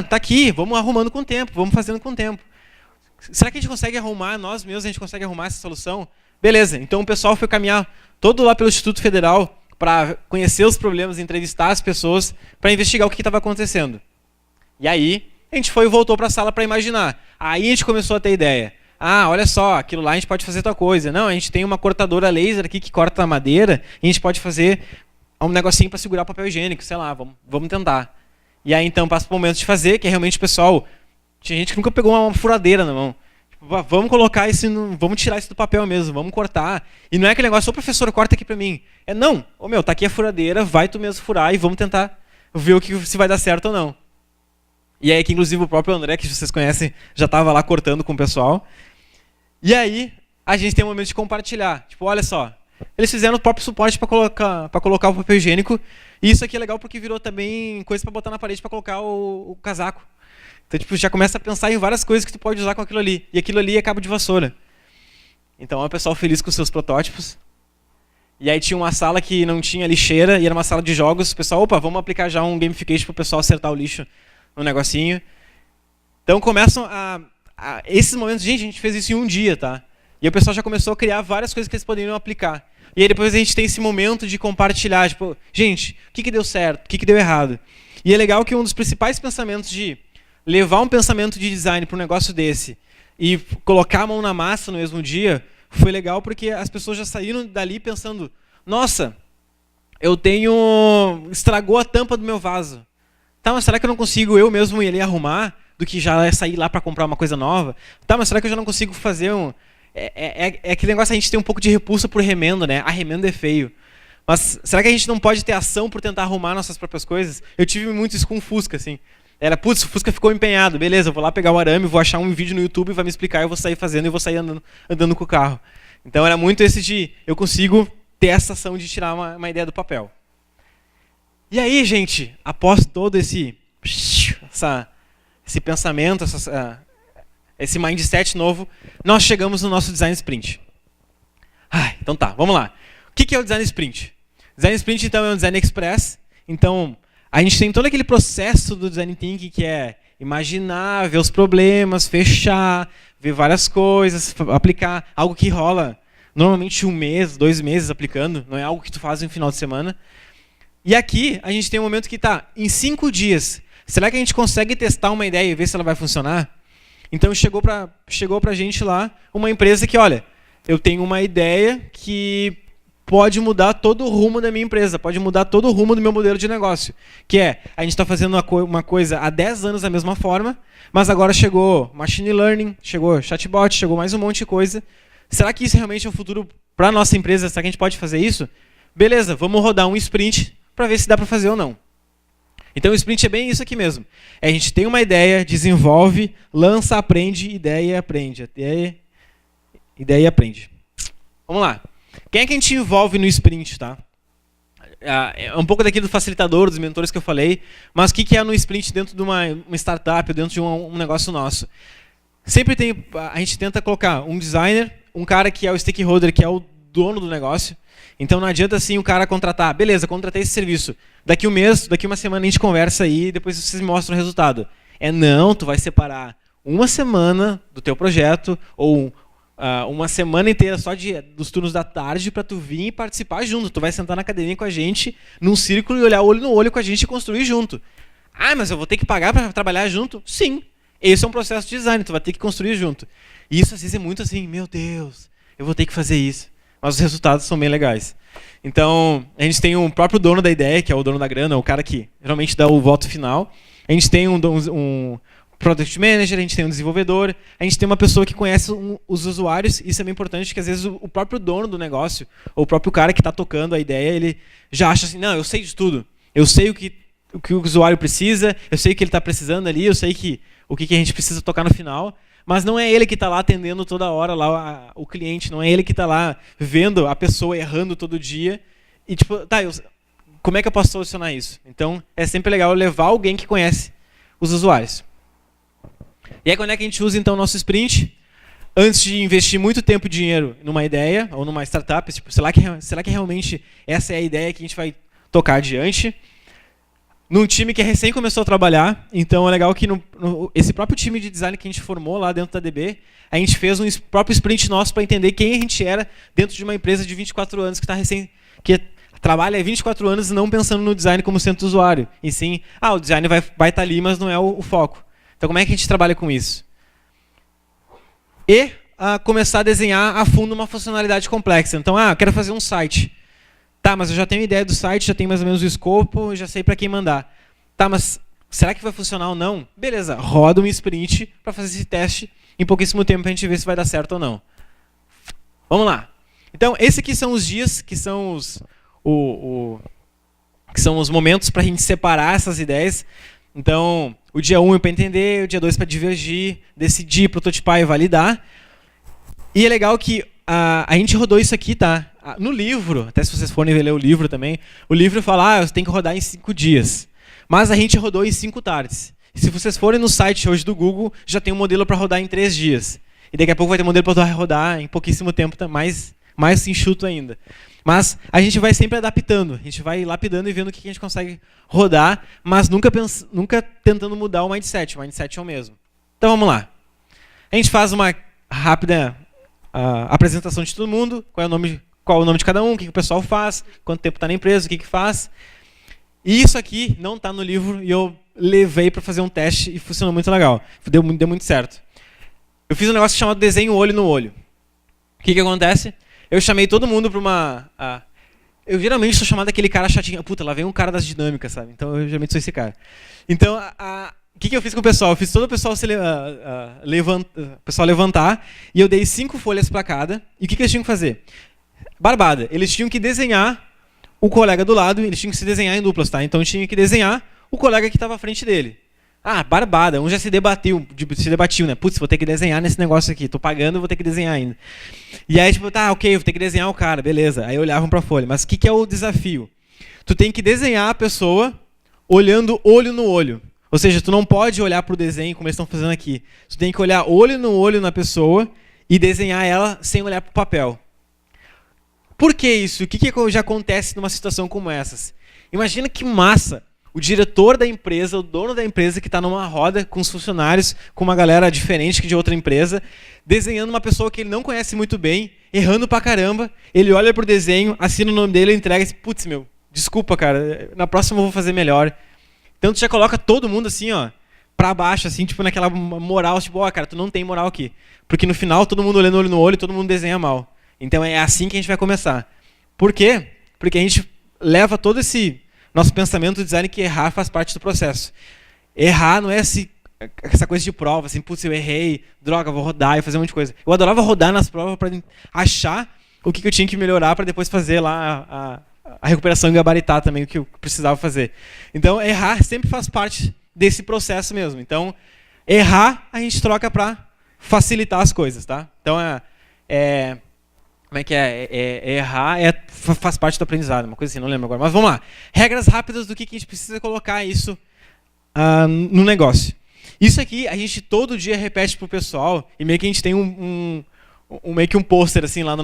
tá aqui, vamos arrumando com o tempo, vamos fazendo com o tempo. Será que a gente consegue arrumar, nós mesmos, a gente consegue arrumar essa solução? Beleza, então o pessoal foi caminhar todo lá pelo Instituto Federal para conhecer os problemas, entrevistar as pessoas, para investigar o que estava acontecendo. E aí, a gente foi e voltou para a sala para imaginar. Aí a gente começou a ter ideia. Olha só, aquilo lá a gente pode fazer tal coisa. Não, a gente tem uma cortadora laser aqui que corta a madeira, e a gente pode fazer um negocinho para segurar o papel higiênico, sei lá, vamos tentar. E aí então passa o momento de fazer, que é realmente o pessoal... Tinha gente que nunca pegou uma furadeira na mão. Vamos colocar isso, vamos tirar isso do papel mesmo, vamos cortar. E não é aquele negócio, professor, corta aqui pra mim. Não, tá aqui a furadeira, vai tu mesmo furar e vamos tentar ver se vai dar certo ou não. E aí que inclusive o próprio André, que vocês conhecem, já estava lá cortando com o pessoal. E aí a gente tem um momento de compartilhar. Olha só, eles fizeram o próprio suporte para colocar o papel higiênico. E isso aqui é legal porque virou também coisa para botar na parede para colocar o casaco. Então, já começa a pensar em várias coisas que tu pode usar com aquilo ali. E aquilo ali é cabo de vassoura. Então, é o pessoal feliz com os seus protótipos. E aí tinha uma sala que não tinha lixeira e era uma sala de jogos. O pessoal, vamos aplicar já um gamification para o pessoal acertar o lixo no negocinho. Então, começam esses momentos, gente, a gente fez isso em um dia, tá? E aí o pessoal já começou a criar várias coisas que eles poderiam aplicar. E aí depois a gente tem esse momento de compartilhar. Gente, o que deu certo? O que deu errado? E é legal que um dos principais pensamentos de... levar um pensamento de design para um negócio desse e colocar a mão na massa no mesmo dia, foi legal porque as pessoas já saíram dali pensando, nossa, estragou a tampa do meu vaso. Tá, mas será que eu não consigo eu mesmo ir ali arrumar do que já sair lá para comprar uma coisa nova? Tá, mas será que eu já não consigo fazer É aquele negócio, a gente tem um pouco de repulsa por remendo, né? A remendo é feio. Mas será que a gente não pode ter ação por tentar arrumar nossas próprias coisas? Eu tive muito isso com o Fusca, assim. Era, o Fusca ficou empenhado, beleza, eu vou lá pegar o arame, vou achar um vídeo no YouTube, vai me explicar, eu vou sair fazendo e vou sair andando com o carro. Então era muito esse de, eu consigo ter essa ação de tirar uma ideia do papel. E aí, gente, após todo esse esse pensamento, esse mindset novo, nós chegamos no nosso Design Sprint. Então tá, vamos lá. O que é o Design Sprint? Design Sprint, então, é um Design Express. Então, a gente tem todo aquele processo do Design Thinking que é imaginar, ver os problemas, fechar, ver várias coisas, aplicar algo que rola normalmente 1 mês, 2 meses aplicando, não é algo que tu faz em um final de semana. E aqui a gente tem um momento que está em 5 dias. Será que a gente consegue testar uma ideia e ver se ela vai funcionar? Então chegou para a gente lá uma empresa que, olha, eu tenho uma ideia que pode mudar todo o rumo da minha empresa, pode mudar todo o rumo do meu modelo de negócio. Que é, a gente está fazendo uma coisa há 10 anos da mesma forma, mas agora chegou machine learning, chegou chatbot, chegou mais um monte de coisa. Será que isso realmente é o futuro para a nossa empresa? Será que a gente pode fazer isso? Beleza, vamos rodar um sprint para ver se dá para fazer ou não. Então o sprint é bem isso aqui mesmo. A gente tem uma ideia, desenvolve, lança, aprende, ideia e aprende. Ideia e aprende. Vamos lá. Quem é que a gente envolve no sprint, tá? É um pouco daqui do facilitador, dos mentores que eu falei, mas o que é no sprint dentro de uma startup, dentro de um negócio nosso? Sempre a gente tenta colocar um designer, um cara que é o stakeholder, que é o dono do negócio. Então não adianta assim o cara contratar, beleza, contratei esse serviço. Daqui 1 mês, daqui 1 semana a gente conversa aí e depois vocês me mostram o resultado. Não, tu vai separar 1 semana do teu projeto ou 1 semana inteira só dos turnos da tarde para tu vir e participar junto. Tu vai sentar na cadeirinha com a gente, num círculo e olhar olho no olho com a gente e construir junto. Mas eu vou ter que pagar para trabalhar junto? Sim. Esse é um processo de design, tu vai ter que construir junto. E isso às vezes é muito assim, meu Deus, eu vou ter que fazer isso. Mas os resultados são bem legais. Então, a gente tem o próprio dono da ideia, que é o dono da grana, o cara que geralmente dá o voto final. A gente tem um product manager, a gente tem um desenvolvedor, a gente tem uma pessoa que conhece os usuários. Isso é bem importante, porque às vezes o próprio dono do negócio, ou o próprio cara que está tocando a ideia, ele já acha assim, não, eu sei de tudo. Eu sei o que o usuário precisa, eu sei o que ele está precisando ali, eu sei o que a gente precisa tocar no final. Mas não é ele que está lá atendendo toda hora lá o cliente, não é ele que está lá vendo a pessoa errando todo dia. E tipo, como é que eu posso solucionar isso? Então, é sempre legal levar alguém que conhece os usuários. E aí, quando é que a gente usa então o nosso sprint? Antes de investir muito tempo e dinheiro numa ideia ou numa startup, tipo, será que realmente essa é a ideia que a gente vai tocar adiante? Num time que recém começou a trabalhar, então é legal que esse próprio time de design que a gente formou lá dentro da DB, a gente fez um próprio sprint nosso para entender quem a gente era dentro de uma empresa de 24 anos que trabalha há 24 anos não pensando no design como centro do usuário. E sim, o design vai estar ali, mas não é o foco. Então como é que a gente trabalha com isso? E começar a desenhar a fundo uma funcionalidade complexa. Então, eu quero fazer um site. Tá, mas eu já tenho ideia do site, já tenho mais ou menos o escopo, já sei para quem mandar. Tá, mas será que vai funcionar ou não? Beleza, roda um sprint para fazer esse teste em pouquíssimo tempo para a gente ver se vai dar certo ou não. Vamos lá. Então, esses aqui são os dias, que são os momentos para a gente separar essas ideias. Então, o dia 1 é para entender, o dia 2 para divergir, decidir, prototipar e validar. E é legal que a gente rodou isso aqui, tá? No livro, até se vocês forem ler o livro também, o livro fala, você tem que rodar em 5 dias. Mas a gente rodou em 5 tardes. E se vocês forem no site hoje do Google, já tem um modelo para rodar em 3 dias. E daqui a pouco vai ter um modelo para rodar em pouquíssimo tempo, mais enxuto ainda. Mas a gente vai sempre adaptando, a gente vai lapidando e vendo o que a gente consegue rodar, mas nunca tentando mudar o mindset é o mesmo. Então vamos lá. A gente faz uma rápida apresentação de todo mundo, qual é o nome de cada um, o que o pessoal faz, quanto tempo está na empresa, o que faz. E isso aqui não está no livro e eu levei para fazer um teste e funcionou muito legal. Deu muito certo. Eu fiz um negócio chamado desenho olho no olho. O que acontece? Eu chamei todo mundo para uma... eu geralmente sou chamado daquele cara chatinho. Puta, lá vem um cara das dinâmicas, sabe? Então eu geralmente sou esse cara. Então, o que eu fiz com o pessoal? Eu fiz todo o pessoal levantar e eu dei 5 folhas para cada. E o que eles tinham que fazer? Barbada. Eles tinham que desenhar o colega do lado, eles tinham que se desenhar em duplas, tá? Então tinha que desenhar o colega que estava à frente dele. Barbada. Um já se debatiu, né? Putz, vou ter que desenhar nesse negócio aqui. Tô pagando, vou ter que desenhar ainda. E aí, tipo, ok, vou ter que desenhar o cara, beleza. Aí olhavam para a folha. Mas o que é o desafio? Tu tem que desenhar a pessoa olhando olho no olho. Ou seja, tu não pode olhar para o desenho como eles estão fazendo aqui. Tu tem que olhar olho no olho na pessoa e desenhar ela sem olhar para o papel. Por que isso? O que já acontece numa situação como essas? Imagina que massa o diretor da empresa, o dono da empresa que está numa roda com os funcionários, com uma galera diferente que de outra empresa, desenhando uma pessoa que ele não conhece muito bem, errando pra caramba, ele olha pro desenho, assina o nome dele, entrega e diz, putz, meu, desculpa, cara, na próxima eu vou fazer melhor. Então tu já coloca todo mundo assim, ó, pra baixo, assim, tipo naquela moral, tipo, ó, cara, tu não tem moral aqui. Porque no final, todo mundo olhando olho no olho, todo mundo desenha mal. Então é assim que a gente vai começar. Por quê? Porque a gente leva todo esse nosso pensamento do design que errar faz parte do processo. Errar não é essa coisa de prova, assim, putz, eu errei, droga, vou rodar e fazer um monte de coisa. Eu adorava rodar nas provas para achar o que eu tinha que melhorar para depois fazer lá a recuperação e gabaritar também o que eu precisava fazer. Então, errar sempre faz parte desse processo mesmo. Então, errar a gente troca para facilitar as coisas, tá? Então, como é que é? Errar faz parte do aprendizado, uma coisa assim, não lembro agora. Mas vamos lá. Regras rápidas do que a gente precisa colocar isso no negócio. Isso aqui a gente todo dia repete pro pessoal e meio que a gente tem meio que um pôster assim lá na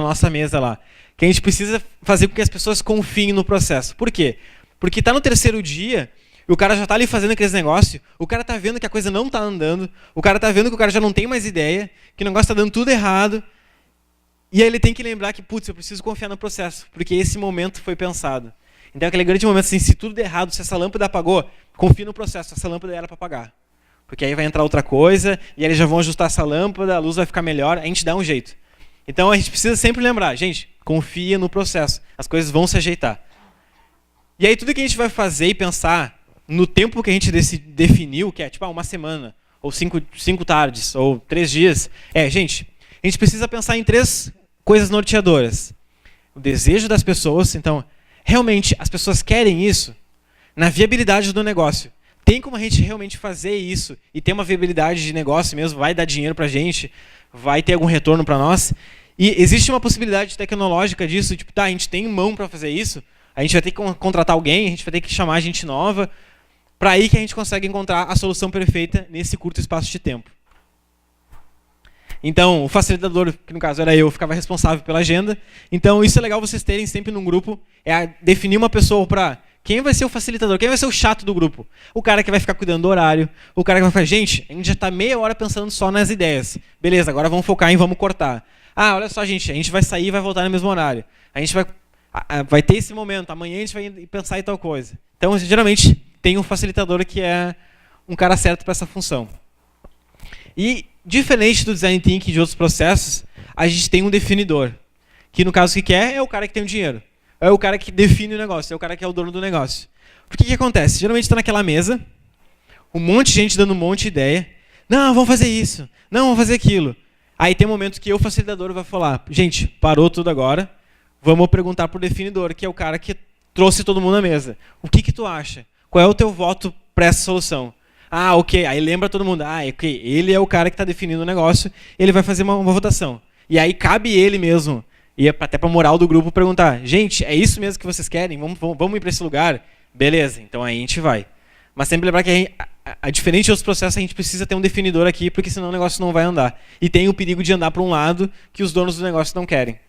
nossa mesa lá. Que a gente precisa fazer com que as pessoas confiem no processo. Por quê? Porque está no terceiro dia e o cara já está ali fazendo aqueles negócios, o cara está vendo que a coisa não está andando, o cara está vendo que o cara já não tem mais ideia, que o negócio está dando tudo errado. E aí ele tem que lembrar que, putz, eu preciso confiar no processo, porque esse momento foi pensado. Então aquele grande momento assim, se tudo der errado, se essa lâmpada apagou, confia no processo, essa lâmpada era para apagar. Porque aí vai entrar outra coisa, e aí eles já vão ajustar essa lâmpada, a luz vai ficar melhor, a gente dá um jeito. Então a gente precisa sempre lembrar, gente, confia no processo, as coisas vão se ajeitar. E aí tudo que a gente vai fazer e pensar no tempo que a gente definiu, que é tipo uma semana, ou cinco tardes, ou 3 dias, gente, a gente precisa pensar em 3 coisas norteadoras. O desejo das pessoas, então, realmente as pessoas querem isso? Na viabilidade do negócio. Tem como a gente realmente fazer isso e ter uma viabilidade de negócio mesmo? Vai dar dinheiro pra gente? Vai ter algum retorno para nós? E existe uma possibilidade tecnológica disso, tipo, tá, a gente tem mão para fazer isso, a gente vai ter que contratar alguém, a gente vai ter que chamar gente nova, para aí que a gente consegue encontrar a solução perfeita nesse curto espaço de tempo. Então, o facilitador, que no caso era eu, ficava responsável pela agenda. Então, isso é legal vocês terem sempre num grupo, definir uma pessoa para quem vai ser o facilitador, quem vai ser o chato do grupo. O cara que vai ficar cuidando do horário, o cara que vai falar, gente, a gente já está meia hora pensando só nas ideias. Beleza, agora vamos focar em vamos cortar. Ah, olha só, gente, a gente vai sair e vai voltar no mesmo horário. A gente vai ter esse momento, amanhã a gente vai pensar em tal coisa. Então, geralmente, tem um facilitador que é um cara certo para essa função. E, diferente do design thinking e de outros processos, a gente tem um definidor. Que, no caso, o que é o cara que tem o dinheiro. É o cara que define o negócio, é o cara que é o dono do negócio. Porque o que acontece? Geralmente está naquela mesa, um monte de gente dando um monte de ideia. Não, vamos fazer isso. Não, vamos fazer aquilo. Aí tem um momento que o facilitador vai falar, gente, parou tudo agora, vamos perguntar para o definidor, que é o cara que trouxe todo mundo à mesa. O que tu acha? Qual é o teu voto para essa solução? Ah, ok. Aí lembra todo mundo, ok, ele é o cara que está definindo o negócio, ele vai fazer uma votação. E aí cabe ele mesmo, e até para a moral do grupo, perguntar, gente, é isso mesmo que vocês querem? Vamos ir para esse lugar? Beleza, então aí a gente vai. Mas sempre lembrar que diferente de outros processos, a gente precisa ter um definidor aqui, porque senão o negócio não vai andar. E tem o perigo de andar para um lado que os donos do negócio não querem.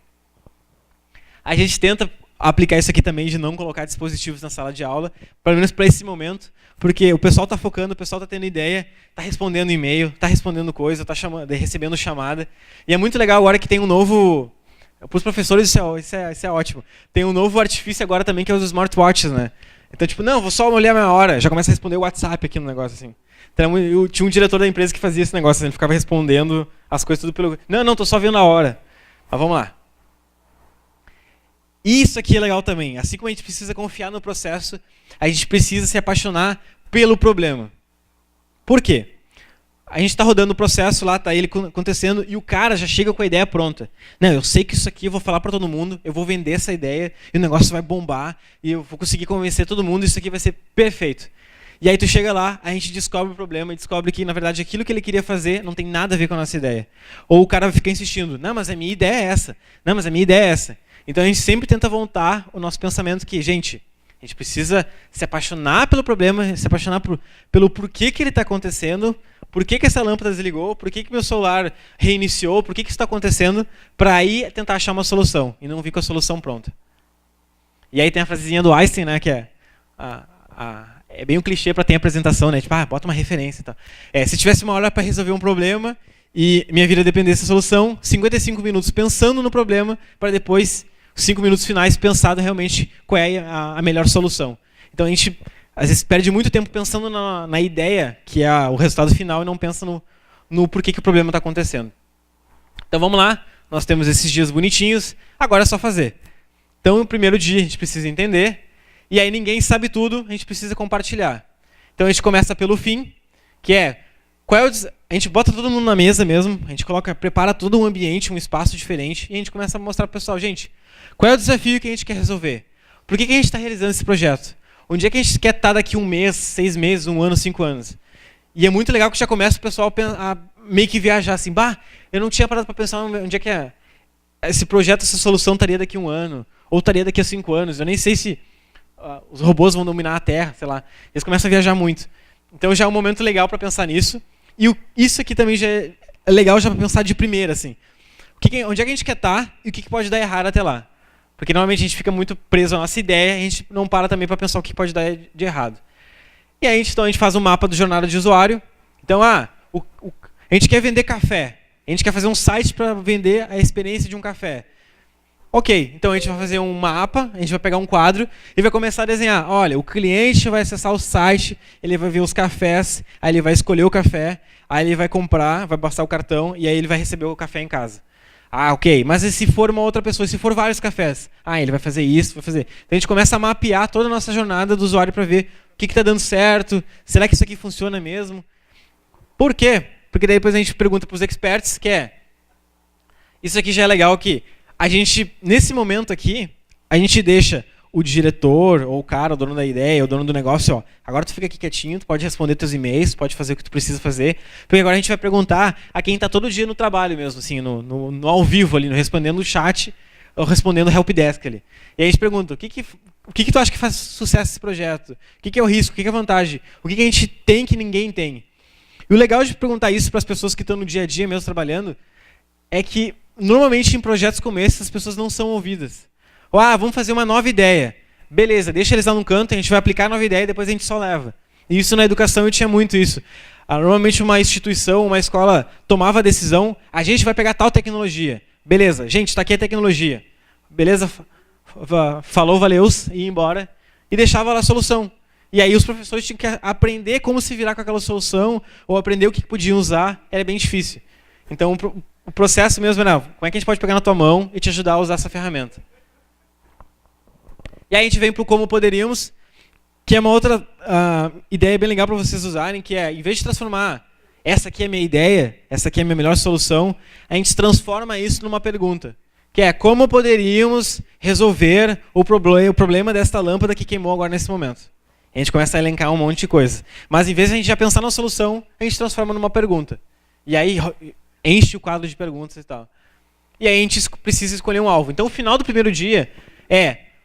A gente tenta aplicar isso aqui também, de não colocar dispositivos na sala de aula, pelo menos para esse momento, porque o pessoal está focando, o pessoal está tendo ideia, está respondendo e-mail, está respondendo coisa, está recebendo chamada. E é muito legal agora que tem um novo... Para os professores isso é ótimo. Tem um novo artifício agora também, que é os smartwatches, né? Então, tipo, não, vou só olhar a minha hora. Já começa a responder o WhatsApp aqui no negócio, assim. Então, eu tinha um diretor da empresa que fazia esse negócio, ele ficava respondendo as coisas tudo pelo... Não, tô só vendo a hora. Mas vamos lá. Isso aqui é legal também. Assim como a gente precisa confiar no processo, a gente precisa se apaixonar pelo problema. Por quê? A gente está rodando o processo lá, está ele acontecendo, e o cara já chega com a ideia pronta. Não, eu sei que isso aqui eu vou falar para todo mundo, eu vou vender essa ideia, e o negócio vai bombar, e eu vou conseguir convencer todo mundo, isso aqui vai ser perfeito. E aí tu chega lá, a gente descobre o problema, e descobre que, na verdade, aquilo que ele queria fazer não tem nada a ver com a nossa ideia. Ou o cara fica insistindo, não, mas a minha ideia é essa. Não, mas a minha ideia é essa. Então a gente sempre tenta voltar o nosso pensamento que, gente, A gente precisa se apaixonar pelo problema, se apaixonar pelo porquê que ele está acontecendo, por que essa lâmpada desligou, por que meu celular reiniciou, por que isso está acontecendo, para aí tentar achar uma solução e não vir com a solução pronta. E aí tem a frasezinha do Einstein, né, que é bem um clichê para ter apresentação, né? Tipo, bota uma referência e tal. Se tivesse uma hora para resolver um problema e minha vida dependesse da solução, 55 minutos pensando no problema para depois, 5 minutos finais, pensando realmente qual é a melhor solução. Então a gente, às vezes, perde muito tempo pensando na ideia, que é o resultado final, e não pensa no porquê que o problema está acontecendo. Então vamos lá, nós temos esses dias bonitinhos, agora é só fazer. Então, no primeiro dia, a gente precisa entender, e aí ninguém sabe tudo, a gente precisa compartilhar. Então, a gente começa pelo fim, que é, a gente bota todo mundo na mesa mesmo, a gente prepara todo um ambiente, um espaço diferente, e a gente começa a mostrar para o pessoal, gente, qual é o desafio que a gente quer resolver? Por que a gente está realizando esse projeto? Onde é que a gente quer estar daqui 1 mês, 6 meses, 1 ano, 5 anos? E é muito legal que já começa o pessoal a meio que viajar assim, eu não tinha parado para pensar onde é que esse projeto, essa solução estaria daqui 1 ano, ou estaria daqui a 5 anos. Eu nem sei se os robôs vão dominar a Terra, sei lá. Eles começam a viajar muito. Então já é um momento legal para pensar nisso. E isso aqui também já é legal já para pensar de primeira, assim. Onde é que a gente quer estar e o que pode dar errado até lá? Porque normalmente a gente fica muito preso à nossa ideia e a gente não para também para pensar o que pode dar de errado. E aí então a gente faz um mapa do jornada de usuário. Então, a gente quer vender café. A gente quer fazer um site para vender a experiência de um café. Ok, então a gente vai fazer um mapa, a gente vai pegar um quadro e vai começar a desenhar. Olha, o cliente vai acessar o site, ele vai ver os cafés, aí ele vai escolher o café, aí ele vai comprar, vai passar o cartão e aí ele vai receber o café em casa. Ok, mas e se for uma outra pessoa, se for vários cafés? Ele vai fazer isso, vai fazer. Então a gente começa a mapear toda a nossa jornada do usuário para ver o que está dando certo, será que isso aqui funciona mesmo? Por quê? Porque daí depois a gente pergunta para os experts, isso aqui já é legal que a gente, nesse momento aqui, a gente deixa o diretor, ou o cara, o dono da ideia, o dono do negócio, agora tu fica aqui quietinho, tu pode responder teus e-mails, pode fazer o que tu precisa fazer, porque agora a gente vai perguntar a quem está todo dia no trabalho mesmo, assim, no ao vivo ali, respondendo o chat, ou respondendo o helpdesk ali. E aí a gente pergunta, o que tu acha que faz sucesso esse projeto? O que é o risco? O que é a vantagem? O que a gente tem que ninguém tem? E o legal de perguntar isso para as pessoas que estão no dia a dia mesmo trabalhando é que, normalmente, em projetos como esse, as pessoas não são ouvidas. Vamos fazer uma nova ideia. Beleza, deixa eles lá no canto, a gente vai aplicar a nova ideia e depois a gente só leva. E isso na educação eu tinha muito isso. Normalmente uma instituição, uma escola tomava a decisão, a gente vai pegar tal tecnologia. Beleza, gente, está aqui a tecnologia. Beleza, falou, valeu, e ia embora. E deixava lá a solução. E aí os professores tinham que aprender como se virar com aquela solução, ou aprender o que podiam usar, era bem difícil. Então o processo mesmo era, como é que a gente pode pegar na tua mão e te ajudar a usar essa ferramenta? E aí a gente vem para o como poderíamos, que é uma outra ideia bem legal para vocês usarem, que é, em vez de transformar, essa aqui é a minha ideia, essa aqui é a minha melhor solução, a gente transforma isso numa pergunta, que é, como poderíamos resolver o problema desta lâmpada que queimou agora nesse momento? A gente começa a elencar um monte de coisa. Mas em vez de a gente já pensar na solução, a gente transforma numa pergunta. E aí enche o quadro de perguntas e tal. E aí a gente precisa escolher um alvo. Então o final do primeiro dia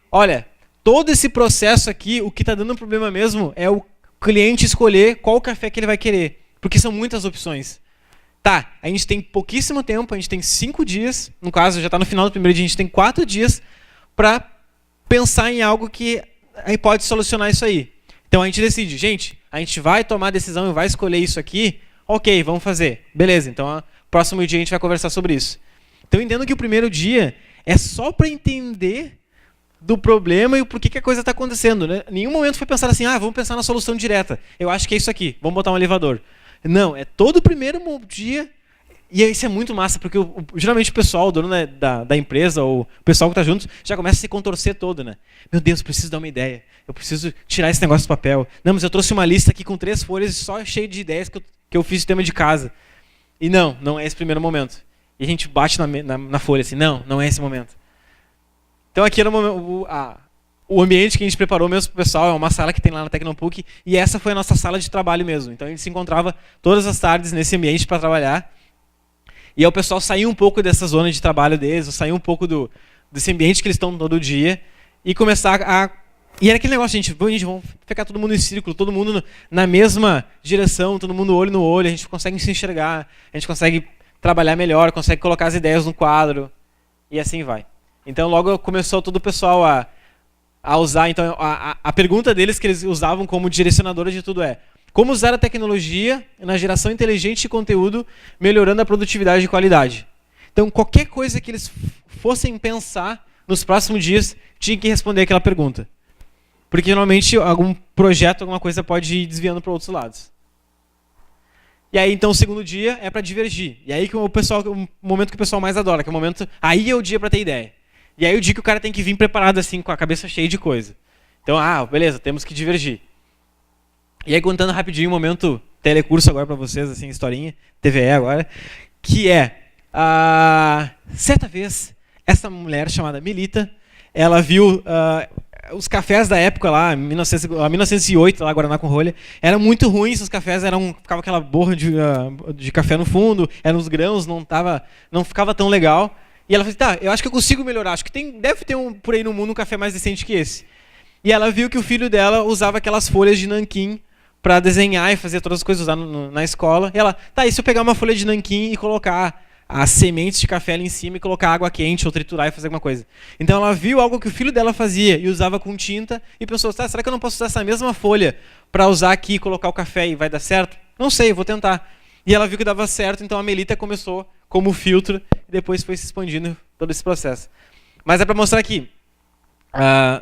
olha, todo esse processo aqui, o que está dando problema mesmo é o cliente escolher qual café que ele vai querer. Porque são muitas opções. A gente tem pouquíssimo tempo, a gente tem 5 dias, no caso já está no final do primeiro dia, a gente tem 4 dias para pensar em algo que aí pode solucionar isso aí. Então a gente decide, gente, a gente vai tomar a decisão e vai escolher isso aqui, ok, vamos fazer. Beleza, então próximo dia a gente vai conversar sobre isso. Então entendo que o primeiro dia é só para entender do problema e o porquê que a coisa está acontecendo. Né? Em nenhum momento foi pensar assim, vamos pensar na solução direta. Eu acho que é isso aqui, vamos botar um elevador. Não, é todo o primeiro dia. E isso é muito massa, porque geralmente o pessoal, o dono da empresa, ou o pessoal que está junto, já começa a se contorcer todo, né? Meu Deus, preciso dar uma ideia. Eu preciso tirar esse negócio do papel. Não, mas eu trouxe uma lista aqui com 3 folhas só cheia de ideias que eu fiz de tema de casa. E não é esse primeiro momento. E a gente bate na folha assim, não é esse momento. Então aqui era o ambiente que a gente preparou mesmo para o pessoal, é uma sala que tem lá na Tecnopuc, e essa foi a nossa sala de trabalho mesmo. Então a gente se encontrava todas as tardes nesse ambiente para trabalhar. E aí o pessoal saiu um pouco dessa zona de trabalho deles, saiu um pouco desse ambiente que eles estão todo dia, e começar a E era aquele negócio, gente, vamos ficar todo mundo em círculo, todo mundo na mesma direção, todo mundo olho no olho, a gente consegue se enxergar, a gente consegue trabalhar melhor, consegue colocar as ideias no quadro, e assim vai. Então logo começou todo o pessoal a usar, então a pergunta deles que eles usavam como direcionadora de tudo é: como usar a tecnologia na geração inteligente de conteúdo, melhorando a produtividade e qualidade? Então qualquer coisa que eles fossem pensar nos próximos dias, tinha que responder aquela pergunta. Porque normalmente algum projeto, alguma coisa pode ir desviando para outros lados. E aí então o segundo dia é para divergir. E aí que o momento que o pessoal mais adora, que é o momento, aí é o dia para ter ideia. E aí é o dia que o cara tem que vir preparado assim, com a cabeça cheia de coisa. Então, beleza, temos que divergir. E aí contando rapidinho um momento telecurso agora para vocês, assim, historinha, TVE agora, que é, certa vez, essa mulher chamada Melita, ela viu os cafés da época lá, 1908, lá, Guaraná com rolha, eram muito ruins, os cafés ficava aquela borra de café no fundo, eram os grãos, não ficava tão legal. E ela falou assim, tá, eu acho que eu consigo melhorar, acho que deve ter por aí no mundo um café mais decente que esse. E ela viu que o filho dela usava aquelas folhas de nanquim para desenhar e fazer todas as coisas, usar na escola. E ela, tá, e se eu pegar uma folha de nanquim e colocar as sementes de café ali em cima e colocar água quente ou triturar e fazer alguma coisa. Então ela viu algo que o filho dela fazia e usava com tinta e pensou, tá, será que eu não posso usar essa mesma folha para usar aqui e colocar o café e vai dar certo? Não sei, vou tentar. E ela viu que dava certo, então a Melita começou como filtro e depois foi se expandindo todo esse processo. Mas é para mostrar aqui,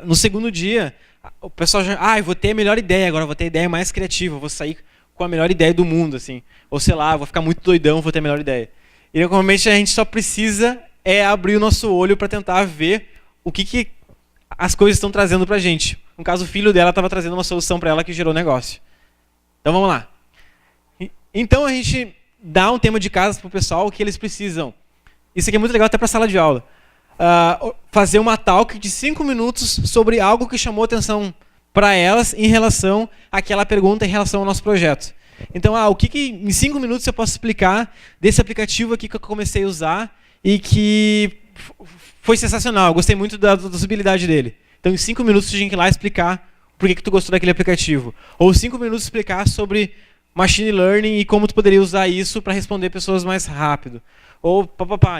no segundo dia, o pessoal já, eu vou ter a melhor ideia agora, vou ter a ideia mais criativa, vou sair com a melhor ideia do mundo, assim. Ou sei lá, vou ficar muito doidão, vou ter a melhor ideia. E normalmente a gente só precisa abrir o nosso olho para tentar ver o que as coisas estão trazendo para a gente. No caso, o filho dela estava trazendo uma solução para ela que gerou negócio. Então vamos lá. Então a gente dá um tema de casa para o pessoal que eles precisam. Isso aqui é muito legal até para a sala de aula. Fazer uma talk de 5 minutos sobre algo que chamou atenção para elas em relação àquela pergunta, em relação ao nosso projeto. Então, o que em 5 minutos eu posso explicar desse aplicativo aqui que eu comecei a usar e que foi sensacional, eu gostei muito da usabilidade dele. Então, em 5 minutos, você tem que ir lá explicar por que tu gostou daquele aplicativo. Ou 5 minutos explicar sobre machine learning e como tu poderia usar isso para responder pessoas mais rápido. Ou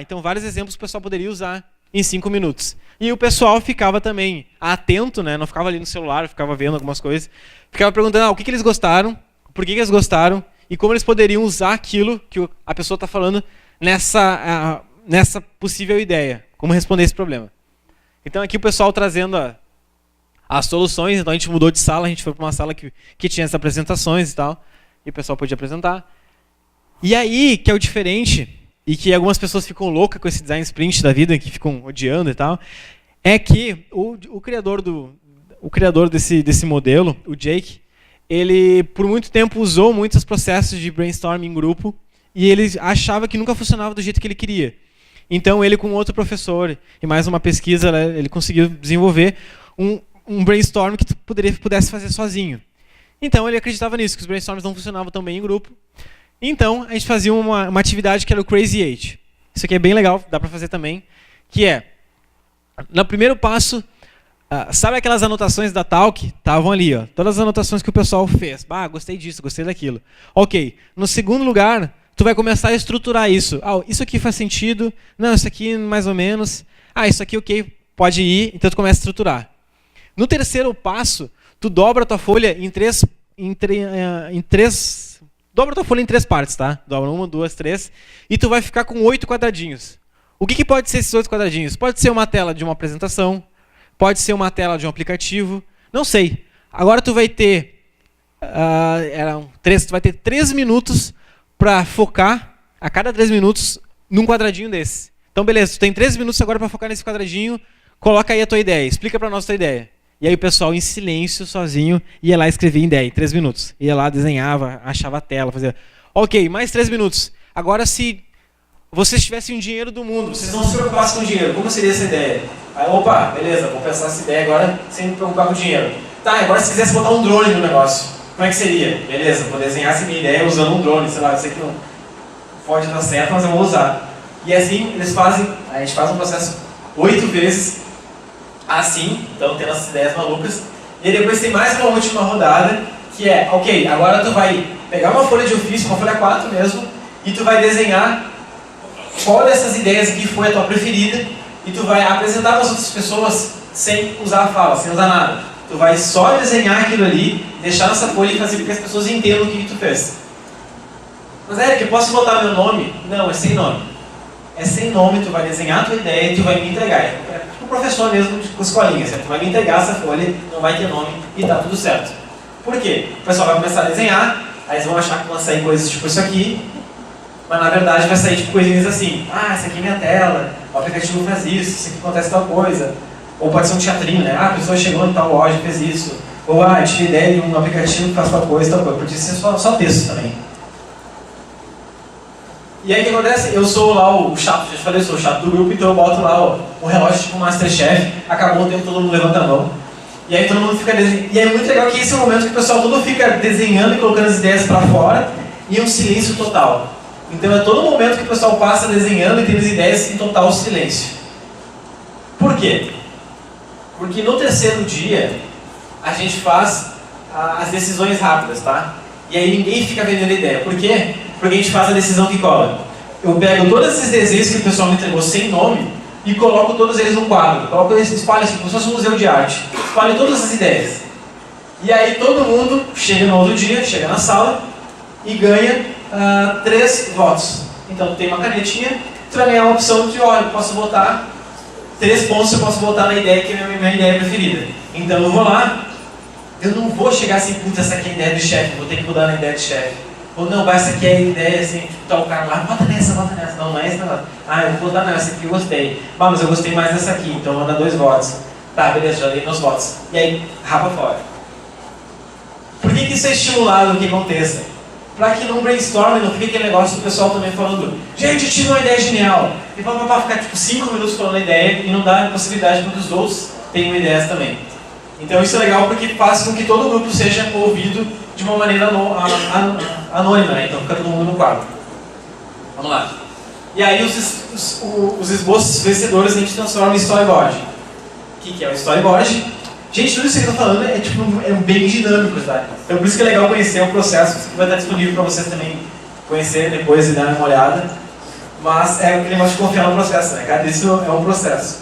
Então, vários exemplos que o pessoal poderia usar em 5 minutos. E o pessoal ficava também atento, né? Não ficava ali no celular, ficava vendo algumas coisas. Ficava perguntando o que eles gostaram, por que eles gostaram e como eles poderiam usar aquilo que a pessoa está falando nessa possível ideia. Como responder esse problema. Então aqui o pessoal trazendo as soluções. Então a gente mudou de sala, a gente foi para uma sala que tinha essas apresentações e tal. E o pessoal podia apresentar. E aí, que é o diferente, e que algumas pessoas ficam loucas com esse design sprint da vida, que ficam odiando e tal, é que o criador desse modelo, o Jake, ele por muito tempo usou muitos processos de brainstorming em grupo e ele achava que nunca funcionava do jeito que ele queria. Então ele com outro professor e mais uma pesquisa, ele conseguiu desenvolver um brainstorm que tu pudesse fazer sozinho. Então ele acreditava nisso, que os brainstorms não funcionavam tão bem em grupo. Então a gente fazia uma atividade que era o Crazy 8. Isso aqui é bem legal, dá para fazer também, que é, no primeiro passo, sabe aquelas anotações da Talk? Estavam ali, ó, todas as anotações que o pessoal fez. Gostei disso, gostei daquilo. Ok, no segundo lugar, tu vai começar a estruturar isso. Isso aqui faz sentido, não, isso aqui mais ou menos. Isso aqui ok, pode ir, então tu começa a estruturar. No terceiro passo, tu dobra a tua folha em três dobra a tua folha em 3 partes, tá? Dobra 1, 2, 3, e tu vai ficar com 8 quadradinhos. O que pode ser esses 8 quadradinhos? Pode ser uma tela de uma apresentação, pode ser uma tela de um aplicativo, não sei. Agora tu vai ter, tu vai ter 3 minutos para focar a cada 3 minutos num quadradinho desse. Então beleza, tu tem 3 minutos agora para focar nesse quadradinho, coloca aí a tua ideia, explica para nós a tua ideia. E aí o pessoal em silêncio, sozinho, ia lá escrever em ideia, em 3 minutos. Ia lá, desenhava, achava a tela, fazia... Ok, mais 3 minutos. Agora se vocês tivessem o dinheiro do mundo, vocês não se preocupassem com o dinheiro, como seria essa ideia? Aí, beleza, vou pensar essa ideia agora sem me preocupar com o dinheiro. Tá, agora se quisesse botar um drone no negócio, como é que seria? Beleza, vou desenhar essa minha ideia usando um drone, sei lá, eu sei que não pode dar certo, mas eu vou usar. E assim, a gente faz um processo 8 vezes assim, então tendo essas ideias malucas, E aí depois tem mais uma última rodada, que é, ok, agora tu vai pegar uma folha de ofício, uma folha 4 mesmo, e tu vai desenhar qual dessas ideias aqui foi a tua preferida, e tu vai apresentar para as outras pessoas sem usar a fala, sem usar nada. Tu vai só desenhar aquilo ali, deixar nessa folha e fazer com que as pessoas entendam o que tu fez. Mas Eric, eu posso botar meu nome? Não, é sem nome. É sem nome, tu vai desenhar a tua ideia e tu vai me entregar. É tipo o professor mesmo com escolinha, certo? Tu vai me entregar essa folha, não vai ter nome e tá tudo certo. Por quê? O pessoal vai começar a desenhar, aí eles vão achar que vão sair coisas tipo isso aqui, mas na verdade vai sair tipo coisinhas assim. Ah, essa aqui é minha tela, o aplicativo faz isso aqui acontece tal coisa. Ou pode ser um teatrinho, né? Ah, a pessoa chegou em tal loja e fez isso. Ou, ah, eu tive ideia de um aplicativo que faz tal coisa, tal coisa. Podia ser só texto também. E aí o que acontece? Eu sou lá o chato, já te falei, eu sou o chato do grupo, então eu boto lá o relógio tipo Masterchef, acabou o tempo, todo mundo levanta a mão. E aí todo mundo fica desenhando. E é muito legal que esse é o momento que o pessoal todo fica desenhando e colocando as ideias para fora e um silêncio total. Então é todo momento que o pessoal passa desenhando e tendo as ideias em total silêncio. Por quê? Porque no terceiro dia a gente faz as decisões rápidas, tá? E aí ninguém fica vendendo ideia. Por quê? Porque a gente faz a decisão que cola. Eu pego todos esses desenhos que o pessoal me entregou sem nome e coloco todos eles num quadro. Coloco eles, espalho assim, como se fosse um museu de arte. Espalho todas as ideias. E aí todo mundo chega no outro dia, chega na sala e ganha 3 votos. Então tu tem uma canetinha, tu vai ganhar uma opção de, olha, eu posso botar 3 pontos, eu posso botar na ideia que é a minha ideia preferida. Então eu vou lá, eu não vou chegar assim, putz, essa aqui é a ideia do chefe, vou ter que mudar na ideia do chefe. Ou não, essa aqui é a ideia, assim, tipo, tá o cara lá, bota nessa. Não, não é essa não. Ah, eu vou botar nessa aqui, eu gostei. Ah, mas eu gostei mais dessa aqui, então eu vou dar 2 votos. Tá, beleza, já dei meus votos. E aí, rapa fora. Por que isso é estimulado que aconteça? Para que num brainstorming não fique aquele negócio do pessoal também falando, gente, eu tive uma ideia genial. E para ficar tipo 5 minutos falando a ideia e não dá possibilidade para que os outros tenham ideias também. Então isso é legal porque faz com que todo o grupo seja ouvido de uma maneira anônima, né? Então fica todo mundo no quadro. Vamos lá. E aí os esboços vencedores a gente transforma em storyboard. O que é o storyboard? Gente, tudo isso que eu estou falando é bem dinâmico, tá? Então por isso que é legal conhecer o processo. Isso aqui vai estar disponível para vocês também conhecer depois e dar uma olhada. Mas é aquele negócio de confiar no processo, né? Cada isso é um processo.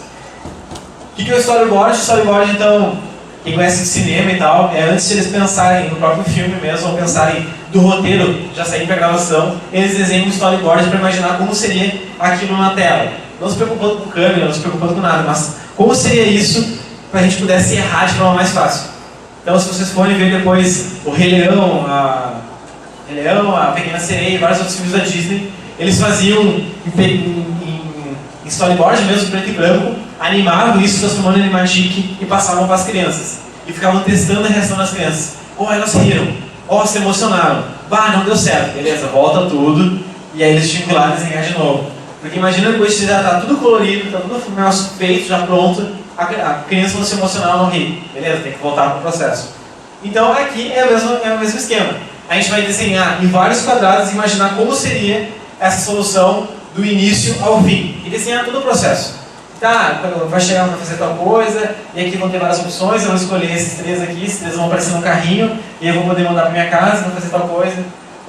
O que é o storyboard? O storyboard, então, quem conhece de cinema e tal, é antes de eles pensarem no próprio filme mesmo, ou pensarem do roteiro, já sair para gravação, eles desenham um storyboard para imaginar como seria aquilo na tela. Não se preocupando com câmera, não se preocupando com nada, mas como seria isso para a gente pudesse errar de forma mais fácil. Então, se vocês forem ver depois o Rei Leão, a Pequena Sereia e vários outros filmes da Disney, eles faziam em storyboard mesmo, preto e branco, animavam isso, transformando em animatic e passavam para as crianças. E ficavam testando a reação das crianças. Oh, elas riram. Oh, se emocionaram. Bah, não deu certo. Beleza, volta tudo. E aí eles tinham que ir lá desenhar de novo. Porque imagina depois que já está tudo colorido, está tudo feito, já pronto, a criança não se emocionar, ela não ri. Beleza, tem que voltar para o processo. Então aqui é o mesmo esquema. A gente vai desenhar em vários quadrados e imaginar como seria essa solução do início ao fim. E desenhar todo o processo. Tá, vai chegar para fazer tal coisa, e aqui vão ter várias opções, eu vou escolher esses 3 aqui, esses 3 vão aparecer no carrinho, e eu vou poder mandar para minha casa, vou fazer tal coisa.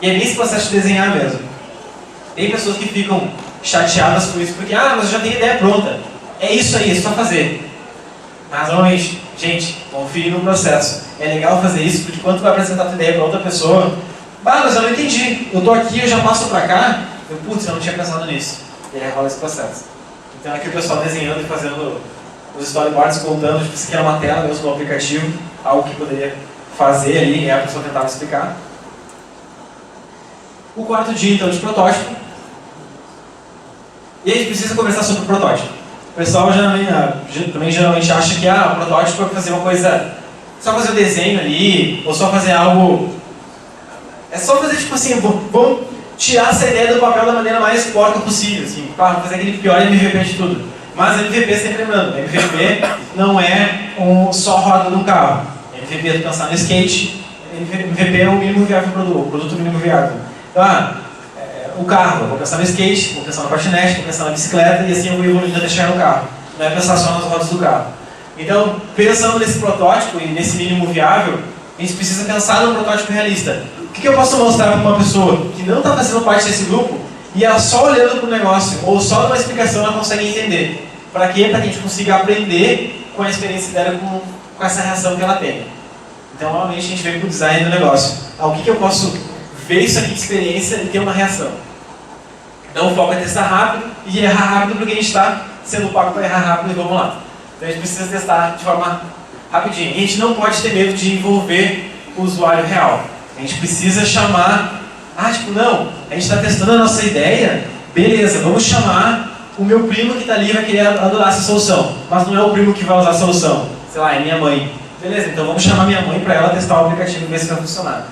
E é bem esse processo de desenhar mesmo. Tem pessoas que ficam chateadas com isso, porque, mas eu já tenho ideia pronta. É isso aí, é só fazer. Mas normalmente, gente, confie no processo. É legal fazer isso, porque quando tu vai apresentar a tua ideia para outra pessoa, mas eu não entendi, eu tô aqui, eu já passo para cá, putz, eu não tinha pensado nisso. E aí rola esse processo. Então aqui o pessoal desenhando e fazendo os storyboards, contando, tipo, isso aqui era uma tela mesmo do aplicativo, algo que poderia fazer ali, e a pessoa tentava explicar. O 4º dia, então, de protótipo. E a gente precisa conversar sobre o protótipo. O pessoal também geralmente acha que o protótipo é fazer uma coisa, só fazer o desenho ali, ou só fazer algo... É só fazer tipo assim, vamos tirar essa ideia do papel da maneira mais porca possível, assim, para fazer aquele pior MVP de tudo. Mas MVP, sempre lembrando, MVP não é só roda de um carro. MVP é pensar no skate, MVP é o mínimo viável o produto mínimo viável. Então, o carro, eu vou pensar no skate, vou pensar no patinete, vou pensar na bicicleta e assim eu vou evoluindo até chegar no carro. Não é pensar só nas rodas do carro. Então, pensando nesse protótipo e nesse mínimo viável, a gente precisa pensar num protótipo realista. O que eu posso mostrar para uma pessoa que não está fazendo parte desse grupo e ela só olhando para o negócio ou só numa explicação ela consegue entender? Para quê? Para que a gente consiga aprender com a experiência dela, com essa reação que ela tem. Então, normalmente, a gente vem para o design do negócio. O que eu posso ver isso aqui de experiência e ter uma reação? Então, o foco é testar rápido e errar rápido porque a gente está sendo pago para errar rápido e vamos lá. Então, a gente precisa testar de forma rapidinha. E a gente não pode ter medo de envolver o usuário real. A gente precisa chamar... não, a gente está testando a nossa ideia, beleza, vamos chamar o meu primo que está ali vai querer adorar essa solução. Mas não é o primo que vai usar a solução. Sei lá, é minha mãe. Beleza, então vamos chamar minha mãe para ela testar o aplicativo e ver se vai funcionar.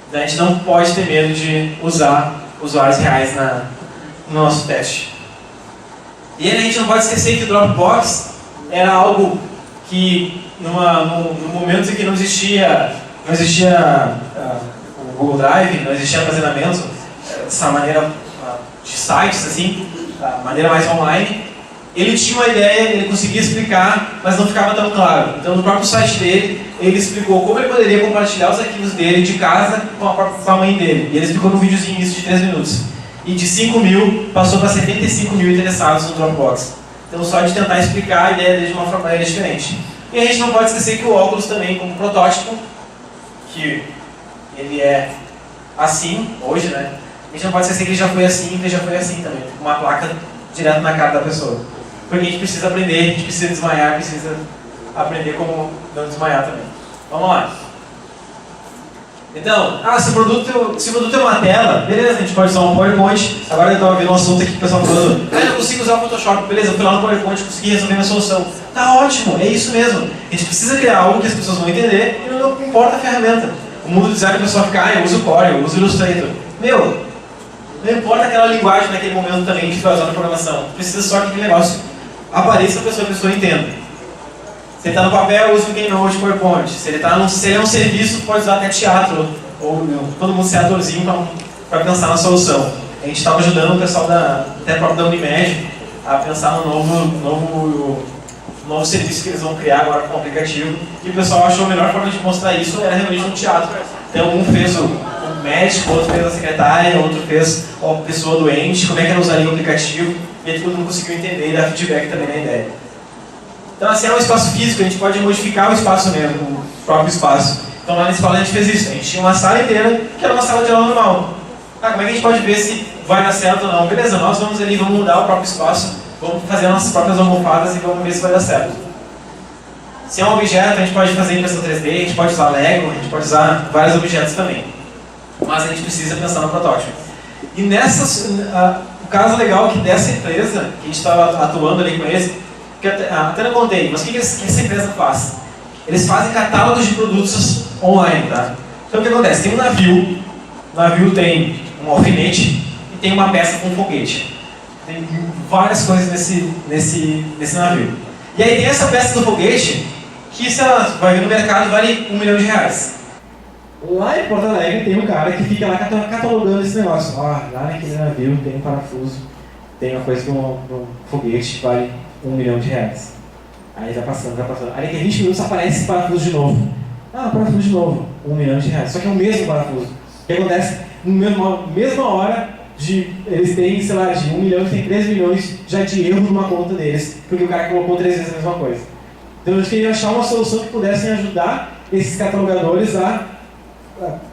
Então, a gente não pode ter medo de usar usuários reais no nosso teste. E a gente não pode esquecer que o Dropbox era algo que, num momento em que não existia o Google Drive, não existia armazenamento dessa maneira de sites, assim, da maneira mais online, ele tinha uma ideia, ele conseguia explicar, mas não ficava tão claro. Então, no próprio site dele, ele explicou como ele poderia compartilhar os arquivos dele de casa com a mãe dele. E ele explicou num videozinho isso de 3 minutos. E de 5 mil, passou para 75 mil interessados no Dropbox. Então, só de tentar explicar a ideia dele de uma maneira diferente. E a gente não pode esquecer que o óculos também, como protótipo, que ele é assim, hoje, né? A gente não pode esquecer que ele já foi assim, que ele já foi assim também. Com uma placa direto na cara da pessoa. Porque a gente precisa aprender, a gente precisa desmaiar, precisa aprender como não desmaiar também. Vamos lá. Então, se o produto é uma tela, beleza, a gente pode usar um PowerPoint. Agora eu estava vendo um assunto aqui que o pessoal falando, eu não consigo usar o Photoshop, beleza, eu fui lá no PowerPoint e consegui resolver minha solução. Tá ótimo, é isso mesmo. A gente precisa criar algo que as pessoas vão entender e não importa a ferramenta. O mundo do design, a pessoa fica, eu uso Core, eu uso Illustrator. Não importa aquela linguagem naquele momento também que tu vai usar na programação. Precisa só que aquele negócio apareça para a pessoa entenda. Se ele está no papel, usa o Keynote, PowerPoint. Se ele é um serviço, pode usar até teatro. Ou todo mundo ser atorzinho para pensar na solução. A gente estava ajudando o pessoal até próprio da Unimed a pensar no novo serviço que eles vão criar agora com o aplicativo. E o pessoal achou a melhor forma de mostrar isso era realmente no teatro. Então um fez o médico, outro fez a secretária, outro fez a pessoa doente, como é que ela usaria o aplicativo. E aí todo mundo conseguiu entender e dar feedback também na ideia. Então, assim, é um espaço físico, a gente pode modificar o espaço mesmo, o próprio espaço. Então, lá na escola a gente fez isso. A gente tinha uma sala inteira que era uma sala de aula normal. Como é que a gente pode ver se vai dar certo ou não? Beleza, nós vamos ali, vamos mudar o próprio espaço, vamos fazer nossas próprias almofadas e vamos ver se vai dar certo. Se é um objeto, a gente pode fazer impressão 3D, a gente pode usar Lego, a gente pode usar vários objetos também. Mas a gente precisa pensar no protótipo. E o caso legal que dessa empresa, que a gente estava atuando ali com eles, que até não contei, mas o que essa empresa faz? Eles fazem catálogos de produtos online, tá? Então o que acontece? Tem um navio, o navio tem um alfinete e tem uma peça com um foguete. Tem várias coisas nesse navio. E aí tem essa peça do foguete que, se ela vai vir no mercado, vale R$1 milhão. Lá em Porto Alegre tem um cara que fica lá catalogando esse negócio. Lá naquele navio tem um parafuso, tem uma coisa que um foguete vale R$1 milhão. Aí vai passando. Aí daqui a 20 minutos aparece esse parafuso de novo. Parafuso de novo, R$1 milhão. Só que é o mesmo parafuso. O que acontece? Na mesma hora, eles têm, sei lá, de 1 milhão, tem 3 milhões já de erro numa conta deles, porque o cara colocou 3 vezes a mesma coisa. Então eles queriam achar uma solução que pudessem ajudar esses catalogadores a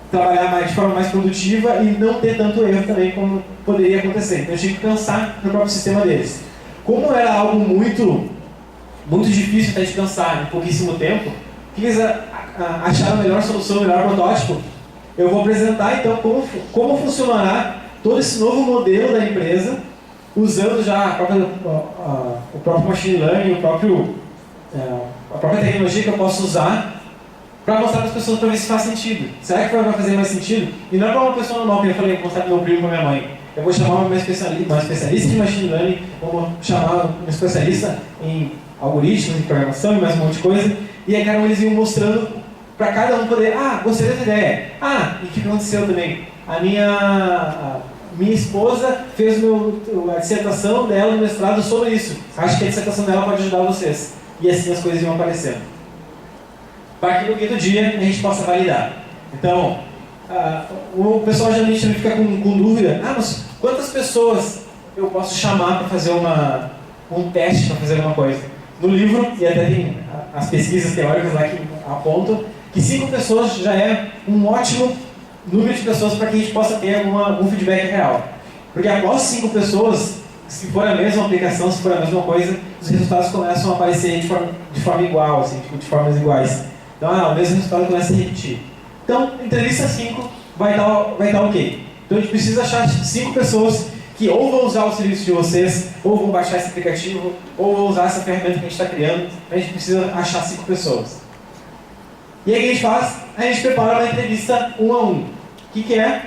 trabalhar de forma mais produtiva e não ter tanto erro também como poderia acontecer. Então eu tinha que pensar no próprio sistema deles. Como era algo muito difícil até de pensar em pouquíssimo tempo, que eles acharam a melhor solução, o melhor protótipo, eu vou apresentar então como funcionará todo esse novo modelo da empresa, usando já o próprio machine learning, a própria tecnologia que eu posso usar para mostrar para as pessoas para ver se faz sentido. Será que vai fazer mais sentido? E não é para uma pessoa normal, que eu falei, vou mostrar para meu primo e para minha mãe. Eu vou chamar uma especialista em machine learning, vou chamar uma especialista em algoritmos, em programação e mais um monte de coisa. E aí, eles iam mostrando para cada um poder, gostei dessa ideia. E o que aconteceu também? A minha esposa fez a dissertação dela no mestrado sobre isso. Acho que a dissertação dela pode ajudar vocês. e assim as coisas iam aparecendo. Para que no fim do dia a gente possa validar. Então, o pessoal geralmente também fica com dúvida, mas quantas pessoas eu posso chamar para fazer um teste, para fazer alguma coisa? No livro, e até tem as pesquisas teóricas lá que apontam, que 5 pessoas já é um ótimo número de pessoas para que a gente possa ter algum feedback real. Porque após 5 pessoas, se for a mesma aplicação, se for a mesma coisa, os resultados começam a aparecer de forma igual, assim, de formas iguais. Então, o mesmo resultado começa a repetir. Então, entrevista 5 vai estar ok. Então, a gente precisa achar 5 pessoas que ou vão usar o serviço de vocês, ou vão baixar esse aplicativo, ou vão usar essa ferramenta que a gente está criando. A gente precisa achar 5 pessoas. E aí o que a gente faz? A gente prepara uma entrevista 1 a 1. O que é?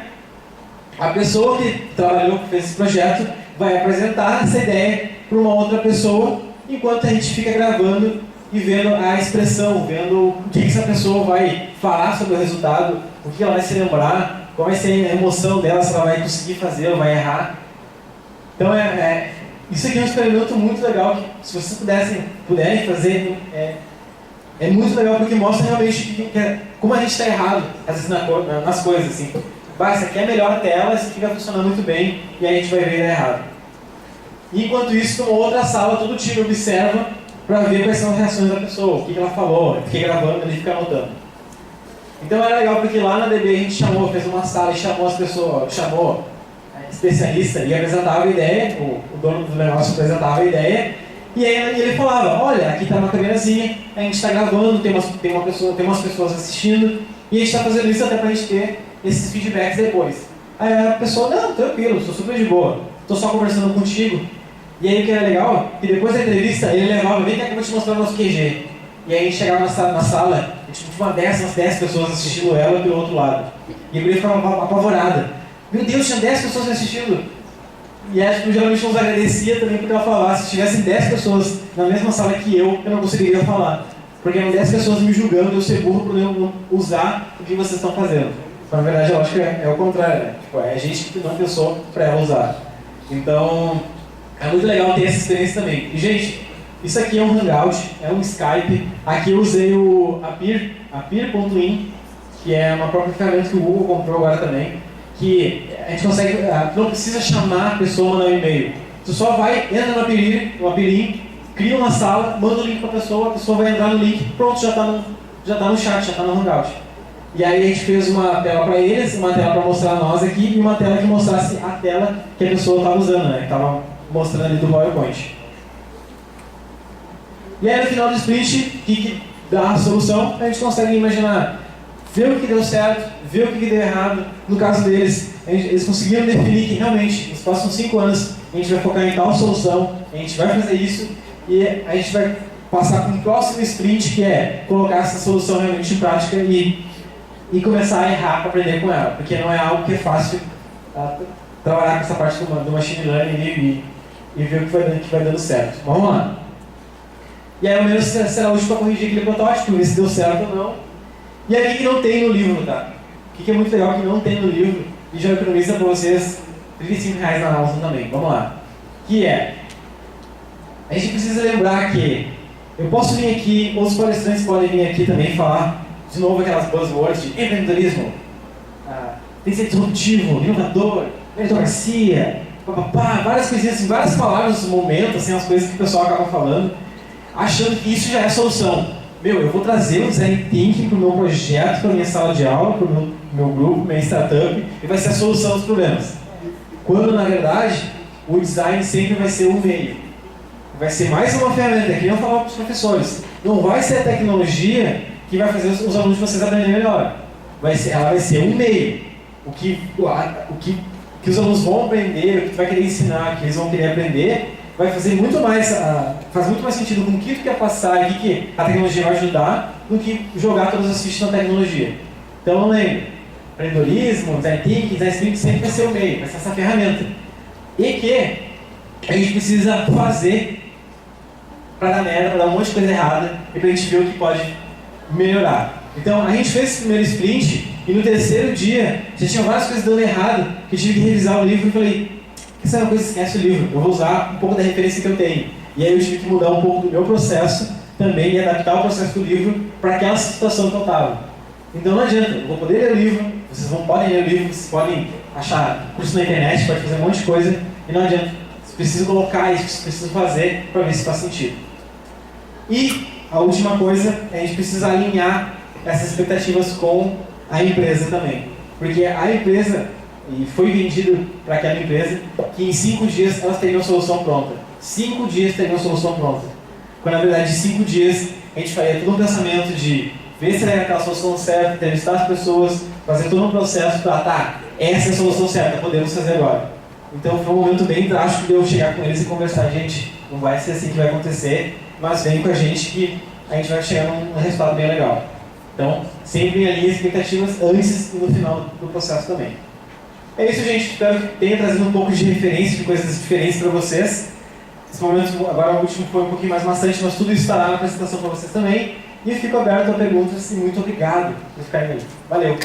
A pessoa que trabalhou, que fez esse projeto, vai apresentar essa ideia para uma outra pessoa, enquanto a gente fica gravando e vendo a expressão, vendo o que essa pessoa vai falar sobre o resultado, o que ela vai se lembrar, qual vai ser a emoção dela, se ela vai conseguir fazer ou vai errar. Então, isso aqui é um experimento muito legal, que se vocês puderem fazer, é muito legal porque mostra realmente como a gente está errado, às vezes, nas coisas. Assim. Isso aqui é a melhor tela, isso aqui vai funcionar muito bem, e aí a gente vai ver errado. E, enquanto isso, numa outra sala, todo o time observa para ver quais são as reações da pessoa, o que ela falou, eu fiquei gravando ali e fiquei anotando. Então era legal porque lá na DB a gente fez uma sala e chamou as pessoas, chamou especialista e apresentava a ideia, o dono do negócio apresentava a ideia, e aí ele falava, olha, aqui está uma câmerazinha, a gente está gravando, tem umas pessoas assistindo, e a gente está fazendo isso até para a gente ter esses feedbacks depois. Aí a pessoa, não, tranquilo, estou super de boa, estou só conversando contigo. E aí o que era legal, que depois da entrevista ele levava, vem cá que eu vou te mostrar o nosso QG. E aí a gente chegava na sala, a gente tinha umas 10 pessoas assistindo ela pelo outro lado. E a mulher ficava apavorada. Meu Deus, tinha 10 pessoas me assistindo. E acho que geralmente nos agradecia também porque ela falava, se tivessem 10 pessoas na mesma sala que eu não conseguiria falar. Porque eram 10 pessoas me julgando, eu ser burro por não usar o que vocês estão fazendo. Então, na verdade, eu acho que é o contrário, né? Tipo, é gente que não pensou para ela usar. Então, é muito legal ter essa experiência também. E, gente, isso aqui é um Hangout, é um Skype. Aqui eu usei a Peer.in, que é uma própria ferramenta que o Google comprou agora também, que a gente consegue, não precisa chamar a pessoa, mandar um e-mail. Você só vai, entra no Peer.in, cria uma sala, manda o link para a pessoa vai entrar no link, pronto, já está no chat, já está no Hangout. E aí a gente fez uma tela para eles, uma tela para mostrar a nós aqui e uma tela que mostrasse a tela que a pessoa estava usando, né? Que estava mostrando ali do PowerPoint. E aí no final do sprint, que dá a solução, a gente consegue imaginar, ver o que deu certo, ver o que deu errado. No caso deles, eles conseguiram definir que realmente, nos próximos 5 anos, a gente vai focar em tal solução, a gente vai fazer isso e a gente vai passar para o próximo sprint, que é colocar essa solução realmente em prática e começar a errar para aprender com ela, porque não é algo que é fácil trabalhar com essa parte do machine learning e ver o que vai dando certo. Vamos lá. E aí o menos será útil para corrigir aquele protótipo, ver se deu certo ou não. E aí o que não tem no livro, tá? O que é muito legal que não tem no livro e já economiza para vocês R$35 na Amazon também. Vamos lá. Que é, a gente precisa lembrar que eu posso vir aqui, outros palestrantes podem vir aqui também falar de novo aquelas buzzwords de empreendedorismo, tem que ser disruptivo, inovador, meritocracia, várias coisinhas assim, várias palavras no momento, assim, as coisas que o pessoal acaba falando, achando que isso já é a solução. Eu vou trazer o design thinking para o meu projeto, para a minha sala de aula, para o meu grupo, minha startup, e vai ser a solução dos problemas. Quando, na verdade, o design sempre vai ser o meio. Vai ser mais uma ferramenta, que nem eu falava para os professores. Não vai ser a tecnologia que vai fazer os alunos de vocês aprenderem melhor. Ela vai ser um meio. O que os alunos vão aprender, o que vai querer ensinar, o que eles vão querer aprender, vai fazer muito mais, faz muito mais sentido com o que tu quer passar e o que a tecnologia vai ajudar, do que jogar todas as fichas na tecnologia. Então não lembre, empreendedorismo, design thinking, design thinking sempre vai ser o meio, vai ser essa ferramenta. E que a gente precisa fazer para dar merda, para dar um monte de coisa errada e para a gente ver o que pode melhorar. Então a gente fez esse primeiro sprint e no terceiro dia já tinha várias coisas dando errado que eu tive que revisar o livro e falei, essa é uma coisa, esquece o livro, eu vou usar um pouco da referência que eu tenho. E aí eu tive que mudar um pouco do meu processo também e adaptar o processo do livro para aquela situação que eu estava. Então não adianta, eu vou poder ler o livro, vocês não podem ler o livro, vocês podem achar curso na internet, pode fazer um monte de coisa, e não adianta. Vocês precisam colocar isso, vocês precisam fazer para ver se faz sentido. E a última coisa, a gente precisa alinhar essas expectativas com a empresa também. Porque a empresa, e foi vendido para aquela empresa, que em 5 dias elas teriam a solução pronta. 5 dias teriam a solução pronta. Quando na verdade em 5 dias a gente faria todo um pensamento de ver se era aquela solução certa, entrevistar as pessoas, fazer todo um processo para, tá, essa é a solução certa, podemos fazer agora. Então foi um momento bem drástico de eu chegar com eles e conversar, gente, não vai ser assim que vai acontecer, mas vem com a gente que a gente vai chegar num resultado bem legal. Então, sempre alinhe as expectativas antes e no final do processo também. É isso, gente. Espero que tenha trazido um pouco de referência, de coisas diferentes para vocês. Esse momento, agora o último foi um pouquinho mais maçante, mas tudo isso estará na apresentação para vocês também. E eu fico aberto a perguntas e muito obrigado por ficarem aí. Valeu!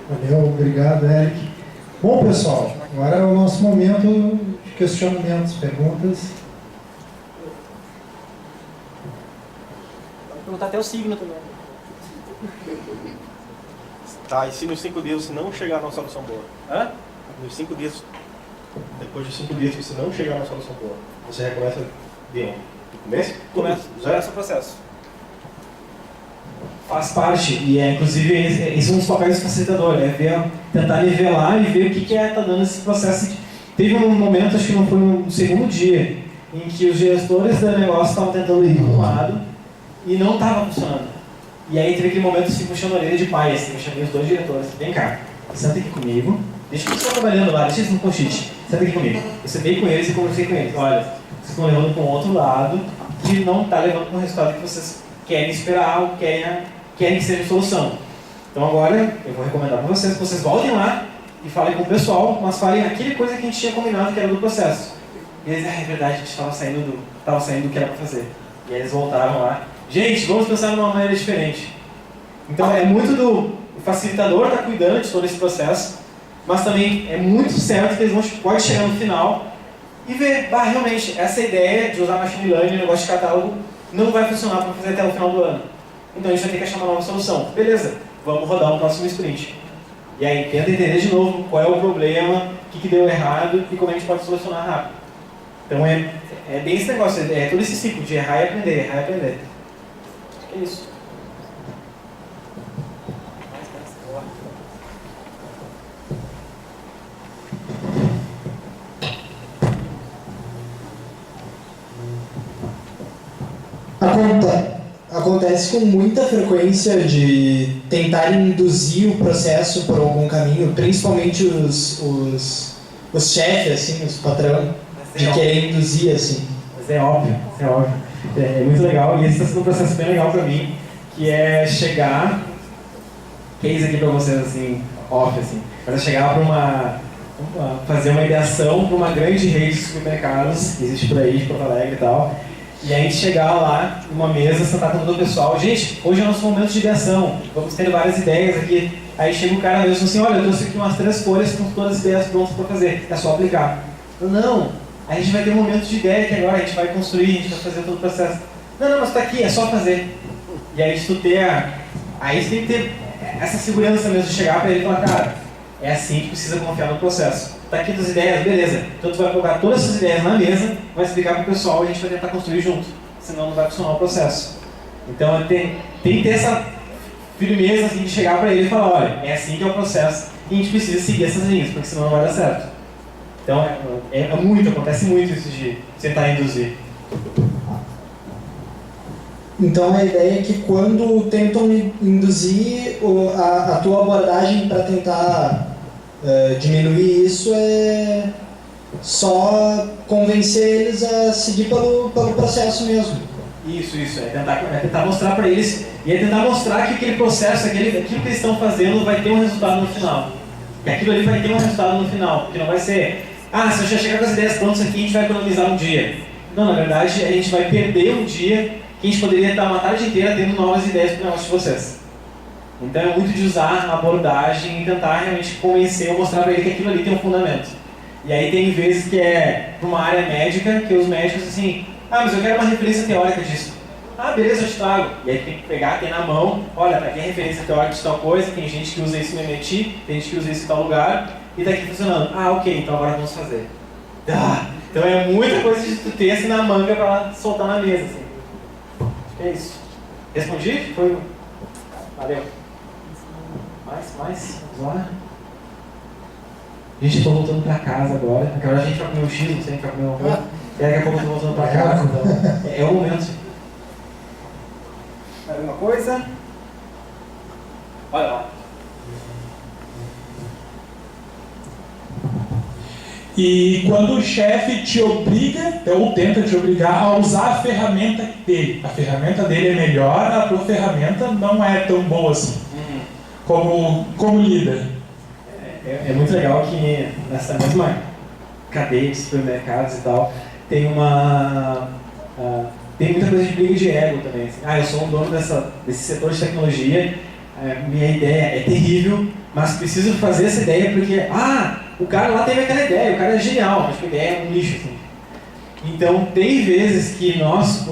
Valeu, obrigado, Eric. Bom, pessoal, agora é o nosso momento de questionamentos, perguntas. Pode perguntar até o signo também. Tá, e se nos 5 dias você não chegar numa solução boa? Hã? Nos 5 dias, depois de 5 dias que você não chegar numa solução boa, você recomeça de onde? Do começo? Começa o processo. Faz parte, e inclusive esse é um dos papéis do facilitador, tentar nivelar e ver o que está dando esse processo. Teve um momento, acho que não foi no segundo dia, em que os gestores do negócio estavam tentando ir para um lado e não estava funcionando. E aí teve aquele momento assim, puxando a orelha de pai, assim, eu chamei os 2 diretores, vem cá, senta aqui comigo, deixa que você está trabalhando lá, deixa isso no post-it, senta aqui comigo. Eu sentei com eles e conversei com eles, olha, vocês estão levando para um outro lado que não está levando para o resultado que vocês querem esperar ou querem que seja a solução. Então agora eu vou recomendar para vocês que vocês voltem lá e falem com o pessoal, mas falem aquela coisa que a gente tinha combinado que era do processo. E eles, é verdade, a gente estava saindo do que era para fazer. E aí eles voltaram lá. Gente, vamos pensar de uma maneira diferente. Então é muito do facilitador estar cuidando de todo esse processo, mas também é muito certo que eles podem chegar no final e ver, realmente, essa ideia de usar machine learning, negócio de catálogo, não vai funcionar para fazer até o final do ano. Então a gente vai ter que achar uma nova solução. Beleza, vamos rodar um próximo sprint. E aí tenta entender de novo qual é o problema, o que deu errado e como a gente pode solucionar rápido. Então é bem esse negócio, é todo esse ciclo de errar e aprender, errar e aprender. É isso. Acontece com muita frequência de tentar induzir o processo por algum caminho, principalmente os chefes, assim, os patrão, de querer induzir, assim. Mas é óbvio. É muito legal e esse está sendo um processo bem legal para mim, que é chegar, case aqui para vocês, assim, off, assim, mas é chegar para fazer uma ideação para uma grande rede de supermercados que existe por aí, de Porto Alegre e tal. E a gente chegar lá, numa mesa, sentar com todo o pessoal. Gente, hoje é o nosso momento de ideação. Vamos ter várias ideias aqui. Aí chega o cara mesmo assim, olha, eu trouxe aqui umas 3 folhas com todas as ideias prontas para fazer. É só aplicar. Não, a gente vai ter um momento de ideia que agora a gente vai construir, a gente vai fazer todo o processo. Não, mas está aqui, é só fazer. E aí tu ter aí você tem que ter essa segurança mesmo de chegar para ele e falar, cara, é assim que precisa confiar no processo. Tá aqui as ideias, beleza. Então tu vai colocar todas essas ideias na mesa, vai explicar para o pessoal e a gente vai tentar construir junto. Senão não vai funcionar o processo. Então tem que ter essa firmeza assim, de chegar para ele e falar, olha, é assim que é o processo e a gente precisa seguir essas linhas, porque senão não vai dar certo. Então acontece muito isso de tentar induzir. Então a ideia é que quando tentam induzir a tua abordagem para tentar diminuir isso é só convencer eles a seguir pelo processo mesmo. Isso, é tentar mostrar para eles e é tentar mostrar que aquele processo, aquilo que eles estão fazendo vai ter um resultado no final. Que aquilo ali vai ter um resultado no final, que não vai ser, se eu já chegar com as ideias prontas aqui, a gente vai economizar um dia. Não, na verdade, a gente vai perder um dia que a gente poderia estar uma tarde inteira tendo novas ideias para o negócio de vocês. Então é muito de usar a abordagem e tentar realmente convencer ou mostrar para ele que aquilo ali tem um fundamento. E aí tem vezes que é para uma área médica, que os médicos assim, mas eu quero uma referência teórica disso. Beleza, eu te trago. E aí tem que pegar, tem na mão, olha, tá aqui a referência teórica de tal coisa, tem gente que usa isso no MIT, tem gente que usa isso em tal lugar, e tá aqui funcionando. Ok, então agora vamos fazer. Então é muita coisa de tu ter assim na manga para soltar na mesa. Assim. Acho que é isso. Respondi? Foi? Valeu. Mais? Vamos lá. Gente, eu tô voltando pra casa agora. Agora a gente vai comer um X, não sei se vai comer uma coisa. E daqui a pouco eu tô voltando pra casa. Então é o momento. Mais alguma coisa? Olha lá. E quando o chefe te obriga, ou tenta te obrigar a usar a ferramenta dele. A ferramenta dele é melhor, a tua ferramenta não é tão boa assim. Como líder? É muito legal que nessa mesma cadeia de supermercados e tal, tem muita coisa de briga de ego também. Assim. Eu sou um dono desse setor de tecnologia, minha ideia é terrível, mas preciso fazer essa ideia porque, o cara lá teve aquela ideia, o cara é genial, mas a ideia é um lixo. Assim. Então, tem vezes que nós,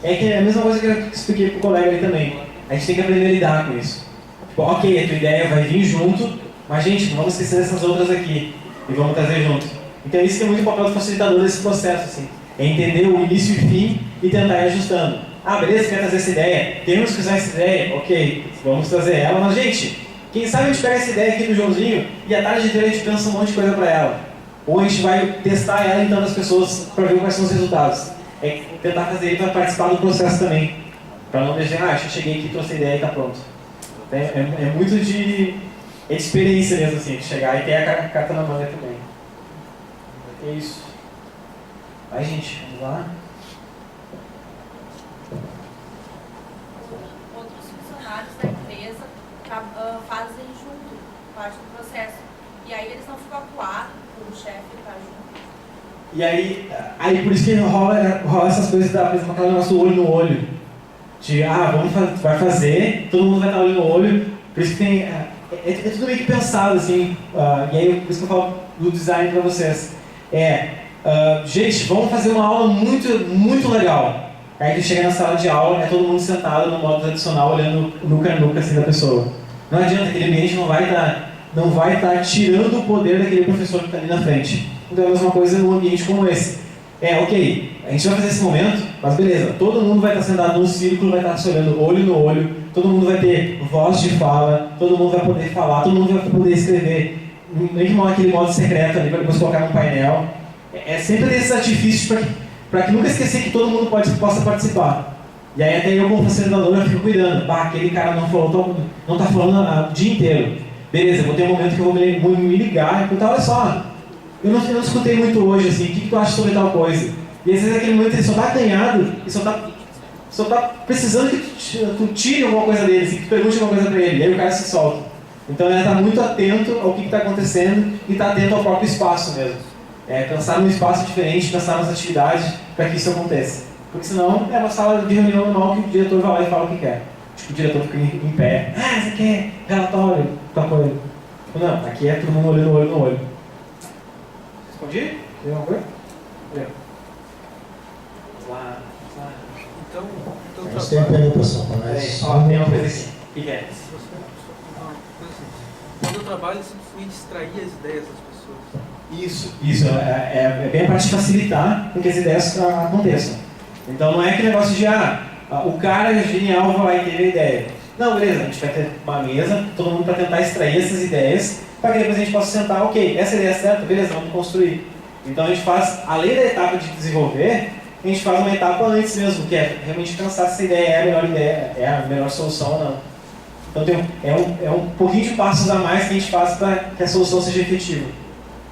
que é a mesma coisa que eu expliquei pro colega ali também, a gente tem que aprender a lidar com isso. Tipo, ok, a tua ideia vai vir junto, mas gente, não vamos esquecer dessas outras aqui e vamos trazer junto. Então isso que é muito o papel do facilitador desse processo, assim. É entender o início e fim e tentar ir ajustando. Beleza, quer trazer essa ideia? Temos que usar essa ideia? Ok, vamos trazer ela, mas gente, quem sabe a gente pega essa ideia aqui do Joãozinho e a tarde inteira a gente pensa um monte de coisa para ela. Ou a gente vai testar ela em tantas pessoas para ver quais são os resultados. É tentar fazer ele para participar do processo também. Para não deixar, eu cheguei aqui, trouxe a ideia e está pronto. É muito de experiência mesmo, assim, de chegar e ter a carta na manga também. É isso. Vai, gente, vamos lá. Outros funcionários da empresa fazem junto, parte do processo. E aí eles não ficam acuados com o chefe que está junto. E aí por isso que rola essas coisas da mesma aquela negócio do olho no olho. De, vai fazer, todo mundo vai estar olho no olho. Por isso que tem... É tudo meio que pensado, assim. E aí por isso que eu falo do design para vocês. Gente, vamos fazer uma aula muito, muito legal. Aí que chega na sala de aula, é todo mundo sentado no modo tradicional, olhando nuca a nuca assim da pessoa. Não adianta, aquele ambiente não vai estar tirando o poder daquele professor que está ali na frente. Então é a mesma coisa num ambiente como esse. Ok, a gente vai fazer esse momento, mas beleza, todo mundo vai estar sentado num círculo, vai estar se olhando olho no olho, todo mundo vai ter voz de fala, todo mundo vai poder falar, todo mundo vai poder escrever, nem que naquele modo secreto ali para depois colocar no painel. É sempre ter esses artifícios para que nunca esquecer que todo mundo possa participar. E aí até eu como facilitador eu fico cuidando, aquele cara não está falando o dia inteiro. Beleza, vou ter um momento que eu vou me ligar e perguntar, olha só, eu não escutei muito hoje, assim, o que tu acha sobre tal coisa? E às vezes naquele momento ele só está acanhado e só tá precisando que tu tire alguma coisa dele, assim, que tu pergunte alguma coisa para ele, e aí o cara se solta. Então ele está muito atento ao que está acontecendo e está atento ao próprio espaço mesmo. Pensar num espaço diferente, pensar nas atividades para que isso aconteça. Porque senão é uma sala de reunião normal que o diretor vai lá e fala o que quer. Tipo, o diretor fica em pé. Você quer relatório? Tal coisa. Não, aqui é todo mundo olhando olho no olho. Respondi? Tem alguma coisa? Vamos lá. A gente tem pergunta, pessoal. Tem uma coisa aqui. O que é? Quando eu trabalho, eu simplesmente extrair as ideias das pessoas. Isso. É bem a parte de facilitar com que as ideias aconteçam. Então não é aquele negócio de, o cara é genial, vai lá e teve a ideia. Não, beleza, a gente vai ter uma mesa, todo mundo para tentar extrair essas ideias, para que depois a gente possa sentar, ok, essa ideia é certa, beleza, vamos construir. Então a gente faz, além da etapa de desenvolver, a gente faz uma etapa antes mesmo, que é realmente pensar se essa ideia é a melhor ideia, é a melhor solução ou não. Então é um pouquinho de passos a mais que a gente faz para que a solução seja efetiva.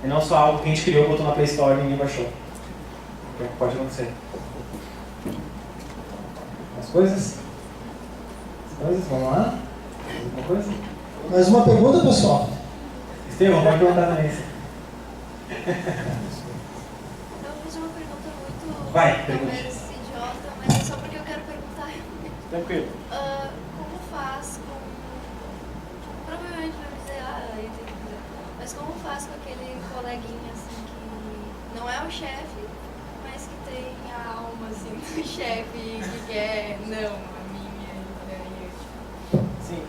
E não só algo que a gente criou, botou na Play Store e ninguém baixou. O que pode acontecer? Mais coisas? Vamos lá? Alguma coisa? Mais uma pergunta, pessoal? Estevão, pode perguntar também. Eu fiz uma pergunta muito... Vai, pergunta. Talvez idiota, mas é só porque eu quero perguntar. Tranquilo. Como faz com provavelmente vai dizer, eu tenho que fazer. Mas como faz com aquele coleguinha, assim, que não é o chefe, mas que tem a alma, assim, do chefe e que quer, não, a minha, Sim,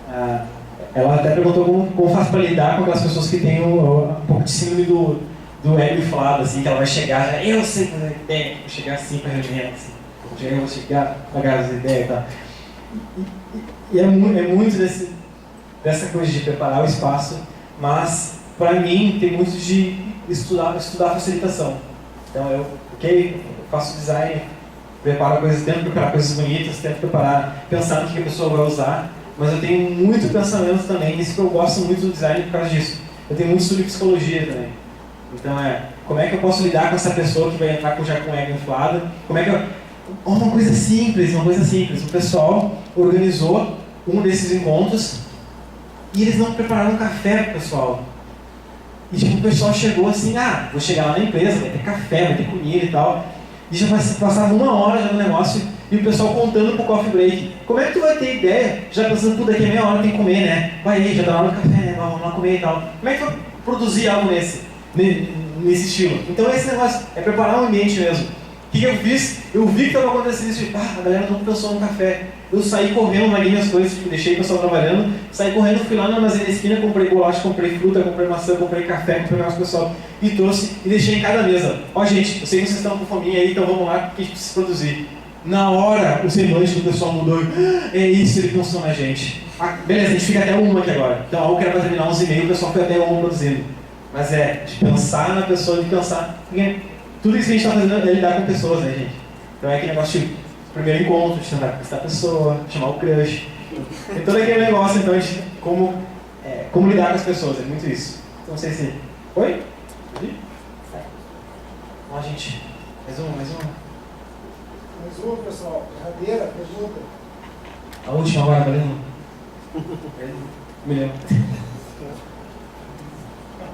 ela até perguntou como faz para lidar com aquelas pessoas que têm um pouco de síndrome do ego inflado, assim, que ela vai chegar, eu sei fazer ideia, vou chegar assim para a reunião, assim, vou chegar para pagar as ideias e tal. E é muito dessa coisa de preparar o espaço, mas para mim tem muito de estudar facilitação. Então eu faço design, preparo coisas, tento preparar coisas bonitas, tento pensar no que a pessoa vai usar, mas eu tenho muito pensamento também, isso que eu gosto muito do design por causa disso. Eu tenho muito estudo de psicologia também. Então como é que eu posso lidar com essa pessoa que vai entrar já com o ego inflado? Uma coisa simples. O pessoal organizou um desses encontros e eles não prepararam um café pro pessoal. E tipo, o pessoal chegou assim, vou chegar lá na empresa, vai ter café, vai ter comida e tal. E já passava 1 hora já no negócio e o pessoal contando pro coffee break. Como é que tu vai ter ideia? Já pensando, daqui a meia hora tem que comer, né? Vai aí, já dá hora no café, né? Vamos lá comer e tal. Como é que tu vai produzir algo nesse estilo? Então esse negócio é preparar um ambiente mesmo. O que eu fiz? Eu vi que estava acontecendo isso, a galera não pensou no café. Eu saí correndo, larguei as coisas, deixei o pessoal trabalhando, saí correndo, fui lá no armazém da esquina, comprei bolacha, comprei fruta, comprei maçã, comprei café, comprei negócio pessoal e trouxe e deixei em cada mesa. Gente, eu sei que vocês estão com fominha aí, então vamos lá, que a gente precisa produzir. Na hora, o semblante do pessoal mudou. É isso, ele pensou na gente. Beleza, a gente fica até 1 aqui agora. Então, algo que era para terminar 11h30, o pessoal foi até 1 produzindo. Mas de pensar na pessoa, de pensar. Porque tudo isso que a gente está fazendo é lidar com pessoas, né, gente? Então é aquele negócio de primeiro encontro, de tentar conquistar a pessoa, chamar o crush. Tem todo aquele negócio, então, de como lidar com as pessoas, é muito isso. Então, não sei se... Oi? Vamos lá, gente. Mais uma. Mais uma, pessoal. Cadeira, pergunta. A última agora, valendo? Me lembro.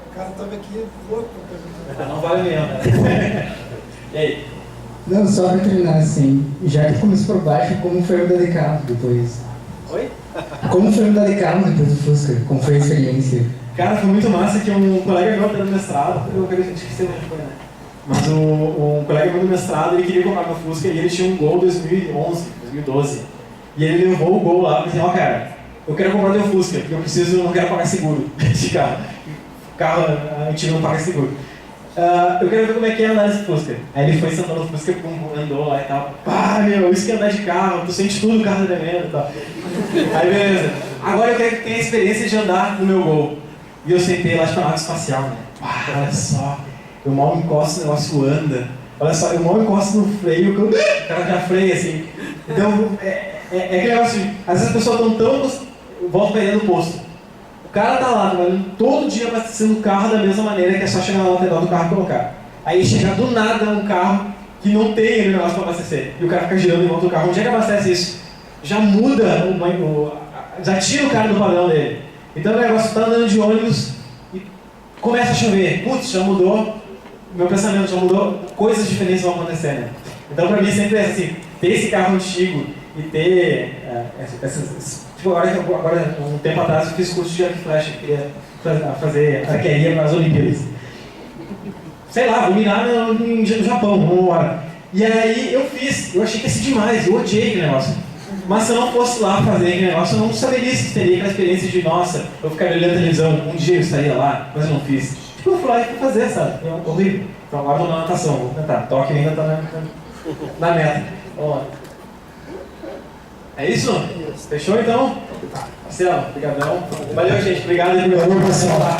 O cara estava aqui louco pra perguntar. Não vale mesmo, né? E aí? Não, só pra terminar assim, já que começou por baixo, como foi mudar de carro depois? Oi? Como foi mudar de carro depois do Fusca? Como foi a experiência? Cara, foi muito massa que um colega meu do mestrado, eu esqueci onde foi, né? Mas um colega meu do mestrado, ele queria comprar meu Fusca e ele tinha um Gol 2012. E ele levou o Gol lá e disse, cara, eu quero comprar teu Fusca, porque eu não quero pagar seguro de carro. O carro antigo não paga seguro. Eu quero ver como é que é andar nesse Fusca. Aí ele foi sentando no Fusca, andou lá e tal. Isso que é andar de carro, tu sente tudo o carro tremendo e tal. Aí beleza. Agora eu quero que tenha a experiência de andar no meu Gol. E eu sentei lá de nave espacial, né? Olha só, eu mal encosto, o negócio anda. Olha só, eu mal encosto no freio, o cara já freia assim. Então, aquele negócio de, às vezes as pessoas estão tão... Volta pra ele no posto. O cara tá lá, trabalhando todo dia abastecendo o carro da mesma maneira, que é só chegar lá no lateral do carro e colocar. Aí chega do nada um carro que não tem aquele negócio para abastecer. E o cara fica girando em volta do carro. Onde é que abastece isso? Já muda, já tira o cara do padrão dele. Então o negócio tá andando de ônibus e começa a chover. Putz, já mudou, meu pensamento já mudou, coisas diferentes vão acontecer, né? Então pra mim sempre é assim, ter esse carro antigo e ter essas... Tipo, agora, um tempo atrás eu fiz curso de arco e flecha, eu queria fazer arquearia para as Olimpíadas. Sei lá, vou mirar no Japão, vamos embora. E aí eu achei que ia ser demais, eu odiei aquele negócio. Mas se eu não fosse lá fazer aquele negócio, eu não saberia se teria aquela experiência de, nossa, eu ficaria olhando a televisão, um dia eu estaria lá, mas eu não fiz. Tipo, eu fui lá e fui fazer, sabe? É horrível. Então agora eu vou na natação, vou tentar. Toque ainda está na meta. Vamos lá. É isso? Fechou então? Marcelo, obrigadão. Valeu, gente. Obrigado aí por me falar.